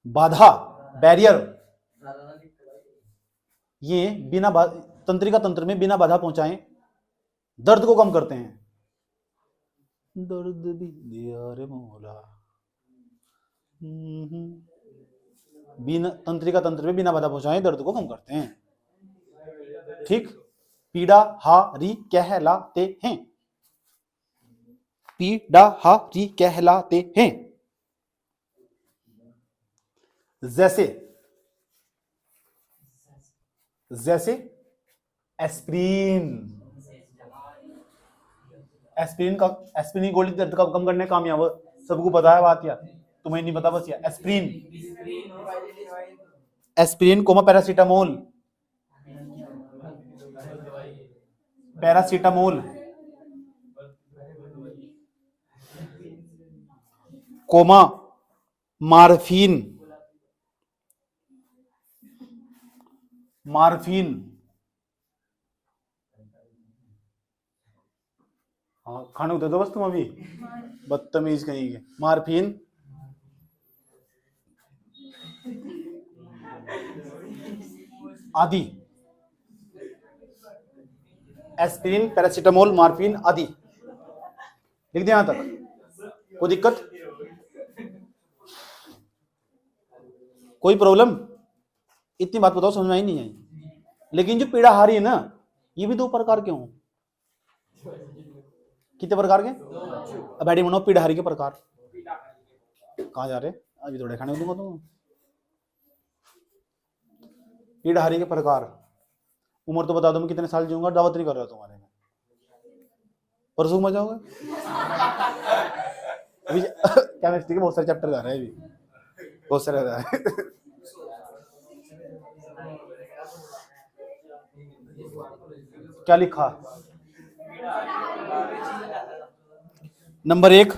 A: बाधा बैरियर, ये बिना तंत्रिका तंत्र में बिना बाधा पहुंचाएं, दर्द को कम करते हैं। दर्द भी दिया रे मौला, बिना तंत्रिका तंत्र में बिना बाधा पहुंचाएं, दर्द को कम करते हैं। ठीक, पीड़ा हारी कहलाते हैं, पीड़ा हारी कहलाते हैं। जैसे जैसे एस्प्रिन, एस्प्रिन का, एस्प्रिन गोली दर्द का कम करने कामयाब, सबको पता है बात, या तुम्हें नहीं पता बस। या aspirin, aspirin comma paracetamol, paracetamol, comma morphine, morphine, हाँ खाने को दे दो बस तुम अभी, बदतमीज कहीं के। मार्फिन, आदि, एस्पिरिन, पैरासीटामोल, मार्फिन आदि। लिख दिया यहां तक? कोई दिक्कत, कोई प्रॉब्लम? इतनी बात बताओ, समझ में आई नहीं आई? लेकिन जो पीड़ाहारी है ना, ये भी दो प्रकार के हों। कितने प्रकार के? अब बैठी बनाओ पीड़ाहारी के प्रकार। कहाँ जा रहे? अभी थोड़े खाने दूंगा तुम। पीड़ाहारी के प्रकार, उम्र तो बता दो मैं कितने साल जीऊंगा, दावत नहीं कर रहा तुम्हारे में, परसों मजा होगा। अभी केमिस्ट्री के बहुत सारे चैप्टर जा रहे हैं, अभी बहुत सारे जा रहे हैं। क्या लिखा? नंबर 1,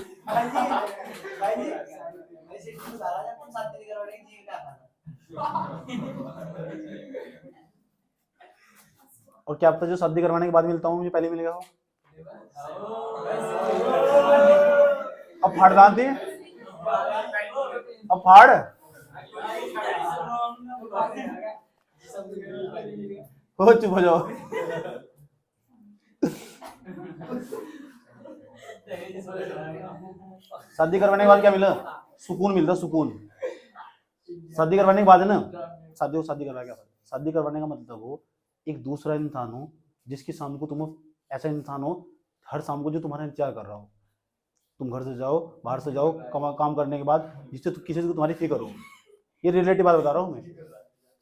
A: और क्या पता जो शादी करवाने के बाद मिलता हूँ मुझे पहले मिलेगा हो। अब फाड़ डालते हैं, अब फाड़ हो, चुप हो जाओ। शादी करवाने के बाद क्या मिला? सुकून मिलता, सुकून। शादी करवाने के बाद है ना, शादी करवा क्या, शादी करवाने का मतलब हो एक दूसरा इंसान हो जिसकी शाम को तुम, ऐसा इंसान हो हर शाम को जो तुम्हारा इंतजार कर रहा हो। तुम घर से जाओ, बाहर से जाओ, काम करने के बाद जिससे किसी से तुम्हारी फिक्र हो। ये रिलेटिव बात बता रहा हूँ मैं।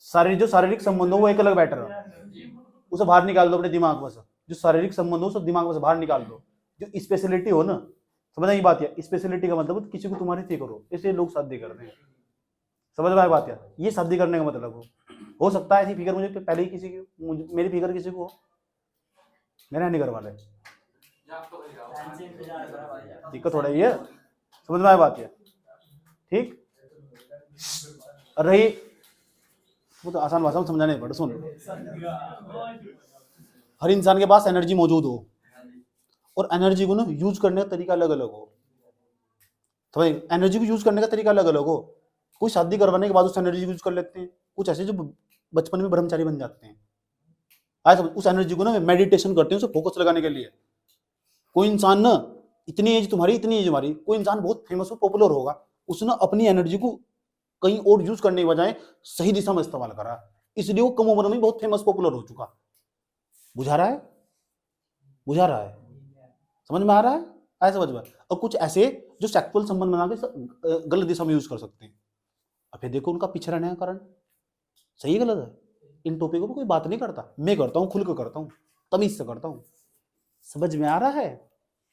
A: शारीरिक संबंध हो वो एक अलग बैटर है, उसे बाहर निकाल दो अपने दिमाग में से। जो शारीरिक संबंध हो उसे दिमाग में से बाहर निकाल दो। जो स्पेशलिटी हो ना, समझना की बात है, स्पेशलिटी का मतलब किसी को तुम्हारी फिक्र हो, इसलिए लोग शादी करते हैं। समझ में आए बात है, ये शादी करने का मतलब हो सकता है ऐसी फिक्र मुझे पहले ही किसी की, मेरी फिक्र किसी को हो, मेरा नहीं घर वाले, दिक्कत हो रही है। समझ में आए बात है, ठीक। रही वो तो आसान भाषा में समझाने पड़े। सुन, हर इंसान के पास एनर्जी मौजूद हो और एनर्जी को ना यूज करने का तरीका अलग अलग हो। तो भाई एनर्जी को यूज करने का तरीका अलग अलग हो। कोई शादी करवाने के बाद उस एनर्जी को यूज कर लेते हैं, कुछ ऐसे जो बचपन में ब्रह्मचारी बन जाते हैं। आज उस एनर्जी को ना मेडिटेशन करते हैं, उसे फोकस लगाने के लिए। कोई इंसान ना, इतनी एज तुम्हारी इतनी एज हमारी, कोई इंसान बहुत फेमस हो पॉपुलर होगा, उसने अपनी एनर्जी को कहीं और यूज करने के बजाय सही दिशा में इस्तेमाल करा, इसलिए वो कम उम्र में बहुत फेमस पॉपुलर हो चुका। बुझा रहा है, बुझा रहा है, समझ में आ रहा है, ऐसा समझ में। और कुछ ऐसे जो सेक्सुअल संबंध बना के गलत दिशा में यूज कर सकते हैं। अब फिर देखो उनका पीछे रहने का कारण सही गलत है, इन टॉपिकों पर कोई बात नहीं करता, मैं करता हूँ, खुल कर करता हूँ, तमीज से करता हूँ। समझ में आ रहा है।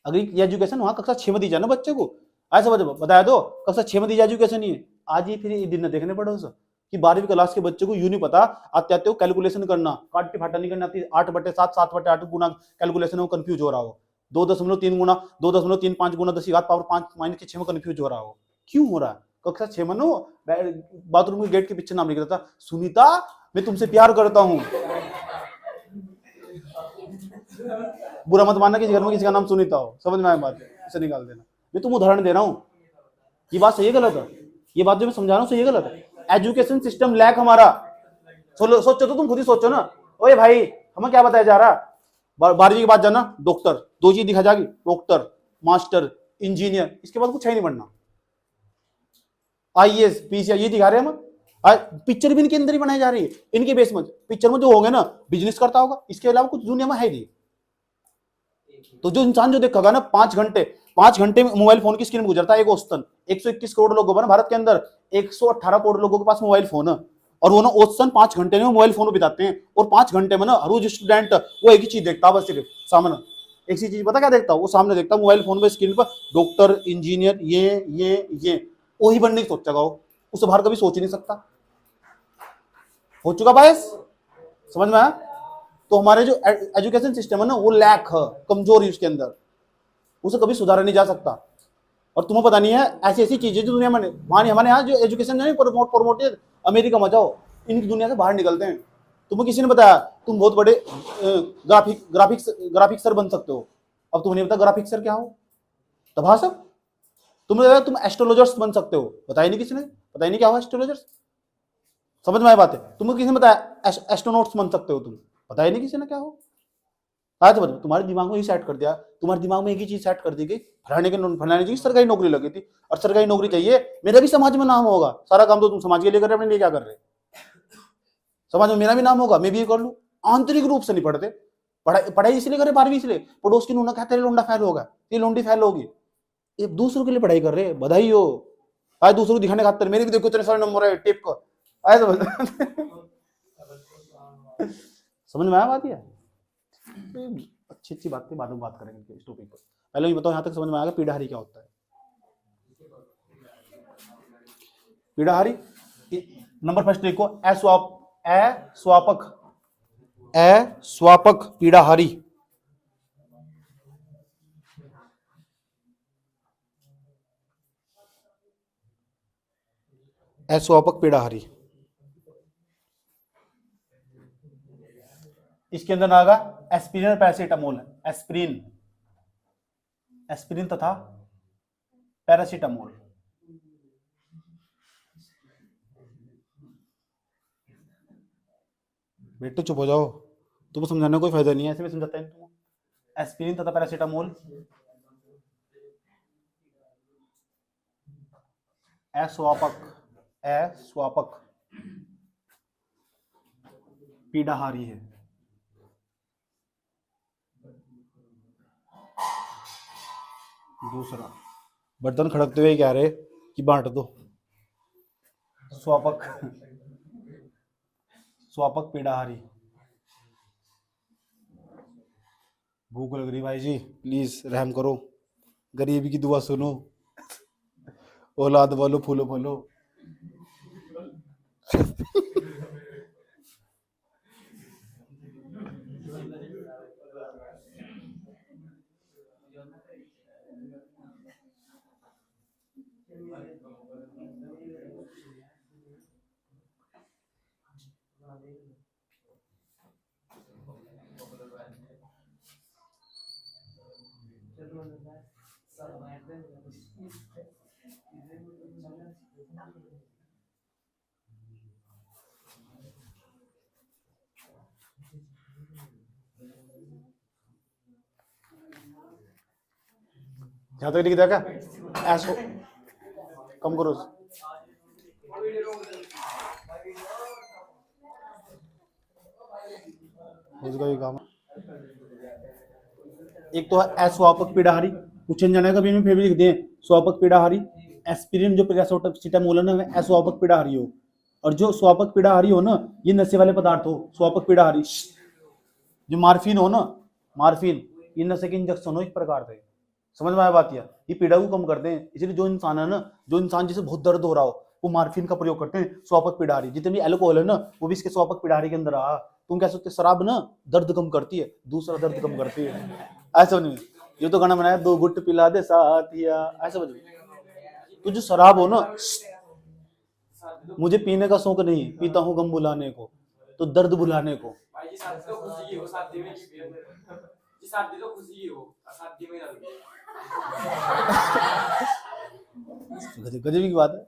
A: अगर ये एजुकेशन वहां कक्षा 6 में दी जाए ना बच्चे को, ऐसा बताया दो कक्षा 6 में दी जाए एजुकेशन, ही आज ही फिर दिन न देखने पड़े उसे कि 12वीं क्लास के बच्चे को यूं नहीं पता, आते आते वो कैलकुलेशन करना, काट के फाटा नहीं करना आती, 8/7 7/8 गुना कैलकुलेशन में कंफ्यूज हो रहा हो, 2.3 गुना 2.35 गुना 10⁵ में कंफ्यूज हो रहा हो। क्यों हो रहा है? कक्षा 6 में नो बाथरूम के गेट के पीछे नाम लिख रहा था, सुनीता मैं तुमसे प्यार करता हूँ। बुरा मत मानना किसी घर में किसी का नाम सुनीता हो, समझ में आए बात, इसे निकाल देना। मैं तुम उदाहरण दे रहा हूँ, ये बात सही है गलत है? ये बात जो मैं समझा रहा हूँ सही है गलत है? एजुकेशन सिस्टम लैक हमारा, सोचो तो तुम खुद ही सोचो ना। ओए भाई हमें क्या बताया जा रहा, 12वीं के बाद जाना डॉक्टर, 2 चीज दिखा जाएगी, डॉक्टर मास्टर इंजीनियर, इसके बाद कुछ है नहीं बनना, IAS PCI ये दिखा रहे हैं हम। पिक्चर भी इनके अंदर ही बनाई जा रही है, इनके बेस में। पिक्चर में जो होगा ना बिजनेस करता होगा, इसके अलावा कुछ दुनिया में है नहीं। तो जो इंसान जो देखेगा ना 5 घंटे मोबाइल फोन की स्क्रीन में गुजरता है, एक औसतन 121 करोड़ लोगों पर भारत के अंदर 118 करोड़ लोगों के पास मोबाइल फोन है, और वो ना औसतन 5 घंटे में मोबाइल फोन बिताते हैं। और 5 घंटे में ना रोज स्टूडेंट वो एक ही चीज देखता है बस, सिर्फ सामने एक सी चीज, पता क्या देखता है वो? सामने देखता है मोबाइल फोन पे स्क्रीन पर डॉक्टर इंजीनियर, ये वही बनने की सोचेगा वो, उससे बाहर कभी सोच ही नहीं सकता। हो चुका बायस, समझ में आया? तो हमारे जो एजुकेशन सिस्टम है ना वो लैक है, कमजोर उसके अंदर, उसे कभी सुधारा नहीं जा सकता। और तुम्हें पता नहीं है ऐसी ऐसी चीजें जो दुनिया में हमारे यहाँ जो एजुकेशन है प्रमोटेड, अमेरिका में जाओ इनकी दुनिया से बाहर निकलते हैं। तुम्हें किसी ने बताया तुम बहुत बड़े ग्राफिक्सर बन सकते हो, अब तुम्हें नहीं पता ग्राफिक्सर क्या हो, तबाह सब। तुमने बताया तुम एस्ट्रोलॉजर्स बन सकते हो, बताया नहीं किसी ने, पता ही नहीं क्या हो एस्ट्रोलॉजर्स। समझ में आए बात है? तुम्हें किसी ने बताया एस्ट्रोनॉट्स बन सकते हो तुम, पता ही नहीं किसी ने क्या हो। आज तो तुम्हारे दिमाग में ही सेट कर दिया, तुम्हारे दिमाग में एक ही चीज सेट कर दी गई, फलाने की सरकारी नौकरी लगी थी, और सरकारी नौकरी चाहिए, मेरा भी समाज में नाम होगा, सारा काम तो तुम समाज के लिए कर रहे, अपने लिए क्या कर रहे? समाज में मेरा भी नाम होगा, मैं भी ये कर लूं। आंतरिक रूप से नहीं पढ़ते, पढ़ाई इसलिए करे 12वीं इसलिए, पड़ोस की नूना कहते लोंडा फैल होगा, ये लोंडी फैल होगी, ये दूसरों के लिए पढ़ाई कर रहे, बधाई हो। आज दूसरों को दिखाने खातर मेरे भी देखो इतने सारे नंबर है टिप को, आए तो समझ में आया बात? ये अच्छी अच्छी बातें बाद में बात करेंगे इस टॉपिक पर, पहले ये बताओ यहाँ तक समझ में आएगा पीड़ाहारी क्या होता है? पीड़ाहारी नंबर फर्स्ट लिखो, अस्वापक पीड़ाहारी। अस्वापक पीड़ाहारी, इसके अंदर आएगा एस्पिरिन और पैरासीटामोल, एस्पिरिन तथा पैरासीटामोल। बेटे चुप हो जाओ, तुम्हें समझाने का कोई फायदा नहीं है, ऐसे में समझाता है तुम। एस्पिरिन तथा पैरासीटामोल, अस्वापक पीड़ाहारी है। दूसरा बर्तन खड़कते हुए कह रहे कि बांट दो, स्वापक स्वापक पीड़ाहारी। भूख लग रही भाई जी, प्लीज रहम करो, गरीबी की दुआ सुनो, औलाद वालो फूलो फलो। यहाँ तक लिख दिया क्या? ऐसो कम करो। उसका भी काम। एक तो है अस्वापक पीड़ाहारी, क्वेश्चन जाने का भी में फिर भी लिख दें स्वापक पीड़ाहारी। एस्पिरिन जो पैरासिटामोल है ना, अस्वापक पीड़ाहारी हो, और जो स्वापक पीड़ाहारी हो ना, ये नशे वाले पदार्थ हो। स्वापक पीड़ाहारी जो मार्फिन हो ना, मार्फिन, ये नशे के इंजेक्शन हो एक प्रकार से। समझ में आया बात? ये पीड़ा को कम करते हैं। इसलिए जो इंसान है ना, जो इंसान जिसे बहुत दर्द हो रहा हो, वो मार्फिन का प्रयोग करते हैं, स्वापक पीड़ाहारी। जितने भी अल्कोहल है ना, वो भी इसके स्वापक पीड़ाहारी के अंदर आ। तुम कह सकते शराब ना दर्द कम करती है, दूसरा दर्द कम करती है। ऐसा नहीं, ये तो गाना बनाया, दो गुट पिला दे साथिया, ऐसा बज। तो जो शराब हो ना, मुझे पीने का शौक नहीं, पीता हूँ गम बुलाने को, तो दर्द बुलाने को। गजब की बात है।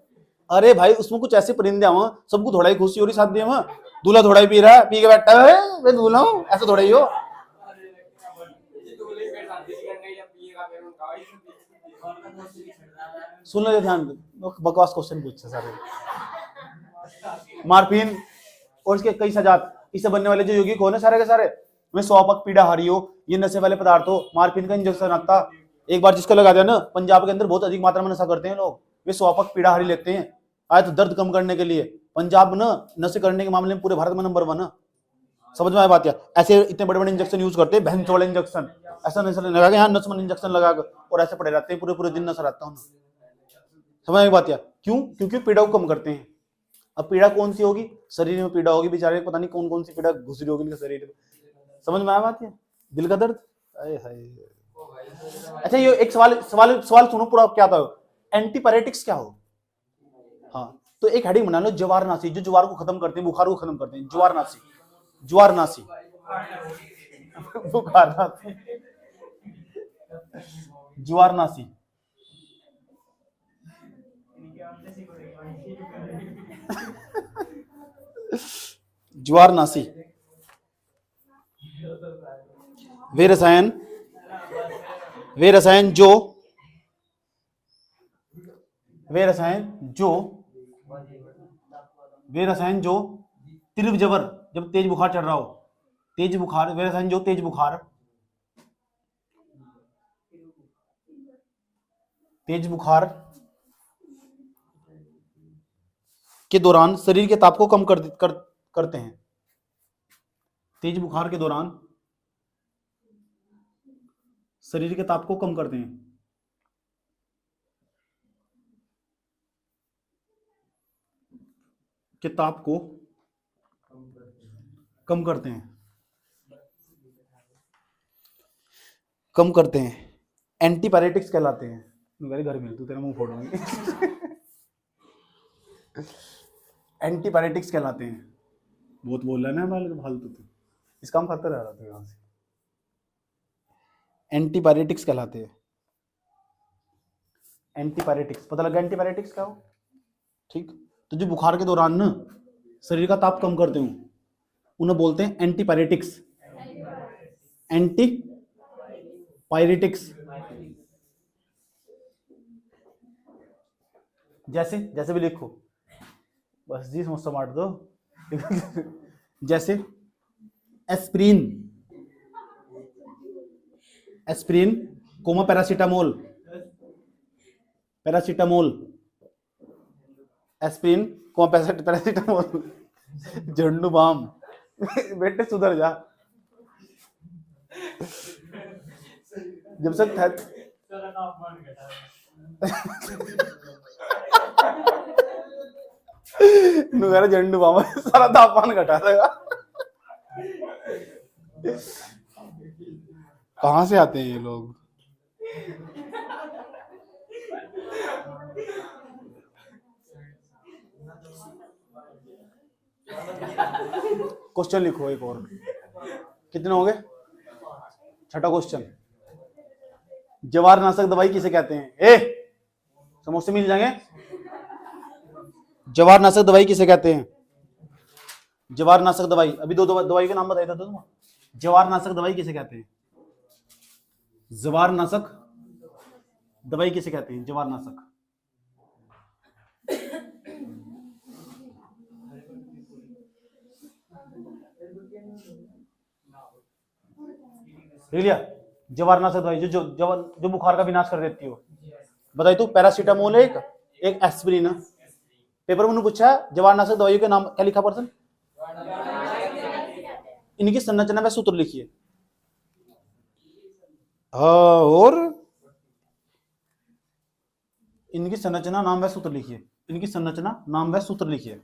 A: अरे भाई, उसमें कुछ ऐसे परिंदे आवा, सबको थोड़ा ही खुशी हो रही शादी में, दूल्हा थोड़ा ही पी रहा है, पी के बैठा है, मैं दूल्हा हूँ, ऐसा थोड़ा ही हो। सुन ले ध्यान, बकवास क्वेश्चन पूछे सारे। मार्फिन और इसके कई सजात, इससे बनने वाले जो यौगिक हो ना सारे के सारे, में स्वापक पीड़ाहारी हो, ये नशे वाले पदार्थ हो। मार्फिन का इंजेक्शन आता, एक बार जिसको लगा दिया ना, पंजाब के अंदर बहुत अधिक मात्रा में नशा करते हैं लोग, वे स्वापक पीड़ाहारी लेते हैं, आए तो दर्द कम करने के लिए। पंजाब ना नशे करने के मामले में पूरे भारत में नंबर 1 है। समझ में आया बात? ऐसे इतने बड़े बड़े इंजेक्शन यूज करते हैं, भैंसवाड़े इंजेक्शन, ऐसा नशा लगा के यहाँ नसमन इंजेक्शन लगा और ऐसे पड़े रहते हैं, पूरे पूरे दिन नशा रहता हूँ। समझ में बात? क्यों? क्योंकि पीड़ा को कम करते हैं। अब पीड़ा कौन सी होगी? शरीर में पीड़ा होगी, बेचारे पता नहीं कौन कौन सी पीड़ा घुस रही होगी इनके शरीर में। समझ में आया बात? दिल का दर्द। अच्छा, ये एक सवाल सुनो पूरा, क्या था एंटीपायरेटिक्स क्या हो? हाँ, तो एक हेडिंग बना लो, ज्वारनाशी, जो ज्वार को खत्म करते हैं, बुखार को खत्म करते हैं, ज्वारनाशी, ज्वारनाशी, बुखारनाशी, ज्वारनाशी। ज्वारनाशी वे रसायन जो तीव्र जबर, जब तेज बुखार चढ़ रहा हो, तेज बुखार, वे रसायन जो तेज बुखार के दौरान शरीर के ताप को कम करते हैं। तेज बुखार के दौरान शरीर के ताप को कम करते हैं। के ताप को कम करते हैं, एंटीपायरेटिक्स कहलाते हैं। मेरे घर मिल, तू तेरा मुंह फोड़ूंगी। एंटीपायरेटिक्स कहलाते हैं। बहुत बोल रहा है ना फालतू, तो इसका हम खाता रह रहा था यहाँ से। एंटीपायरेटिक्स कहलाते हैं। एंटीपायरेटिक्स पता लगा एंटीपायरेटिक्स क्या हो? ठीक, तो जो बुखार के दौरान ना शरीर का ताप कम करते हो, उन्हें बोलते हैं एंटीपायरेटिक्स। एंटीपायरेटिक्स जैसे भी लिखो, बस जी समझ मार दो। जैसे aspirin, comma paracetamol, aspirin comma paracetamol, Zandu balm. बेटे सुधर जा। जब से नुगारा झंडू बाम सारा तापमान घटा देगा। कहां से आते हैं ये लोग? क्वेश्चन लिखो एक और। कितने हो गए? छठा क्वेश्चन, जवारनाशक दवाई किसे कहते हैं? समोसे मिल जाएंगे। जवारनाशक दवाई किसे कहते हैं? जवारनाशक दवाई, अभी दो दवाई के नाम बताए थे तुम। जवारनाशक दवाई किसे कहते हैं? जवारनाशक दवाई किसे कहते हैं? जवारनाशक। देख लिया? जवारनाशक दवाई जो जो जो बुखार का विनाश कर देती हो। बताई तू, पैरासीटामोल एक एस्पिरिन। पेपर में पूछा जवारनाशक दवाइयों के नाम क्या लिखा पर्सन? इनकी संरचना में सूत्र लिखिए। और इनकी संरचना नाम व सूत्र लिखिए। इनकी संरचना नाम व सूत्र लिखिए।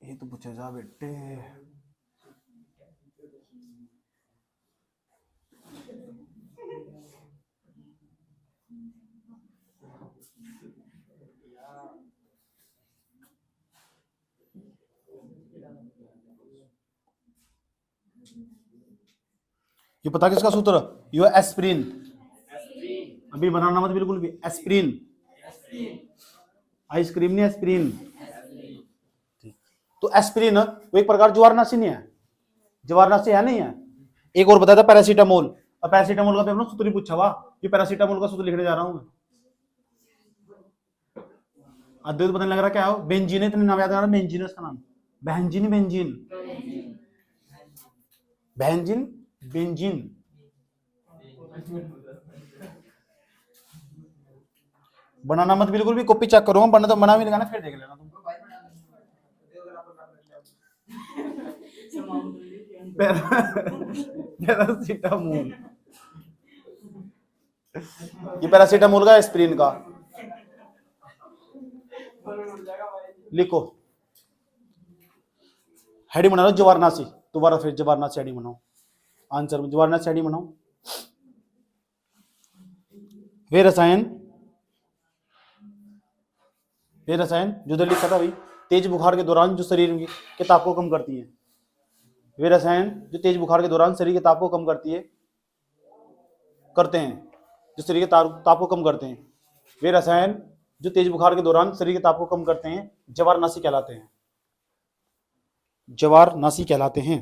A: ये तो पूछे जा बेटे। ये पता किसका सूत्र? यो एस्पिरिन। अभी बनाना मत बिल्कुल भी। एस्पिरिन, आइसक्रीम नहीं, एस्पिरिन। तो एस्पिरिन वो एक प्रकार जवारनाशी नहीं है? जवारनाशी है नहीं है? एक और बताया था पैरासीटामोल। अब पैरासीटामोल का पेपर में सूत्र ही पूछा हुआ। ये पैरासीटामोल का सूत्र लिखने जा रहा हूं मैं। अद्वैत पता लग रहा क्या हो? बेंजीन। इतने नाम याद आ रहा? बेंजीन इसका नाम। Benzene, benzene, benzene, benzene. बनाना मत बिल्कुल भी, कॉपी चेक करो। बना तो बना भी लगाना, फिर देख लेना तुम। पैरासीटामोल, ये पैरासीटामोल का, एस्पिरिन का लिखो। हेडिंग बना लो जवारनाशी। दोबारा फिर जवारनाशी हेडिंग बनाओ। आंसर में जवारनाशी हेडिंग बनाओ। वे रसायन जो उधर लिखा था भाई, तेज बुखार के दौरान जो शरीर के ताप को कम करती है। वे रसायन जो तेज बुखार के दौरान शरीर के ताप को कम करते हैं, जो शरीर के ताप को कम करते हैं। वे रसायन जो तेज बुखार के दौरान शरीर के ताप को कम करते हैं, जवारनाशी कहलाते हैं। जवारनाशी कहलाते हैं।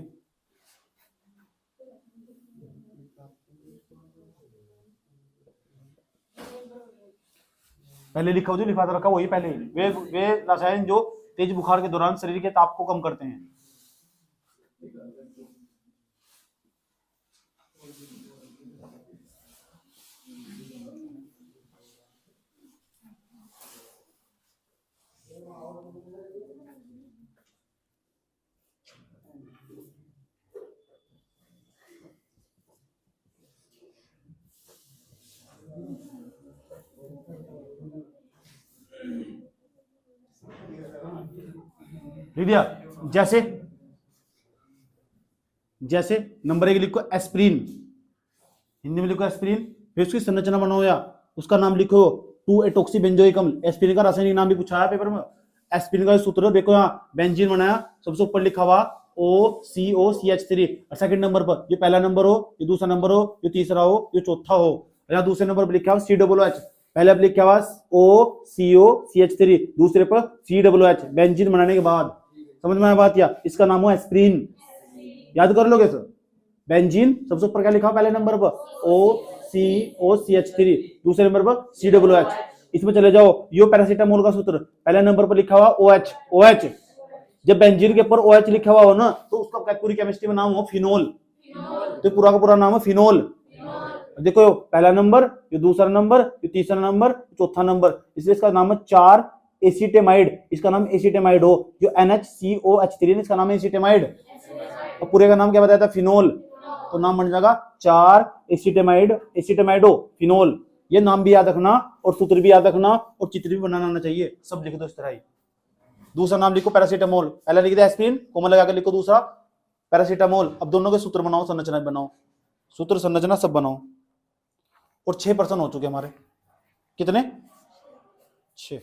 A: पहले लिखा, जो लिखा रखा वही पहले। वे रसायन जो तेज बुखार के दौरान शरीर के ताप को कम करते हैं। लिख दिया? जैसे नंबर 1 लिखो एस्पिरिन, हिंदी में लिखो एस्पिरिन। फिर उसकी संरचना बनाओ या उसका नाम लिखो 2 एटोक्सीबेंजोइक अम्ल। एस्पिरिन का रासायनिक नाम भी पूछा है पेपर में। एस्पिरिन का सूत्र देखो, यहाँ बेंजीन बनाया, सबसे ऊपर लिखा हुआ OCOCH3। और सेकंड नंबर पर ये पहला नंबर हो, ये दूसरा नंबर हो, ये तीसरा हो, ये चौथा हो। यहाँ दूसरे नंबर पर लिखा हुआ COOH। पहले आप लिखा हुआ OCOCH3, दूसरे पर COOH। बेंजीन बनाने के बाद समझ में आया बात? या इसका नाम हो एस्पिरिन। याद कर लोगे सर। बेंजीन सबसे ऊपर क्या लिखा हुआ? पहले नंबर पर OCOCH3, दूसरे नंबर पर COOH। इसमें चले जाओ, यो पैरासीटामोल का सूत्र। पहले नंबर पर लिखा हुआ OH। जब बेंजीन के ऊपर OH लिखा हुआ हो ना, तो उसका पूरी केमिस्ट्री में नाम हो फिनोल। तो पूरा का पूरा नाम है फिनोल। देखो, पहला नंबर, ये दूसरा नंबर, ये तीसरा नंबर, चौथा नंबर, इसलिए इसका नाम है 4 एसीटेमाइड, इसका नाम एसीटेमाइड हो। जो NHCOH3 इसका नाम है एसीटेमाइड। और पूरे का नाम क्या बताया था? फिनोल। तो नाम बन जाएगा 4 एसीटेमाइड, एसीटेमाइडो फिनोल। ये नाम भी याद रखना और सूत्र भी याद रखना और चित्र भी बनाना आना चाहिए। सब लिख दो इस तरह ही। दूसरा नाम लिखो पैरासीटामोल, पहला लिख दिया एस्पिरिन, कोमा लगा के लिखो दूसरा पैरासीटामोल। अब दोनों के सूत्र बनाओ, संरचना बनाओ, सूत्र संरचना सब बनाओ। और 6 पर्सन हो चुके हमारे, कितने? 6।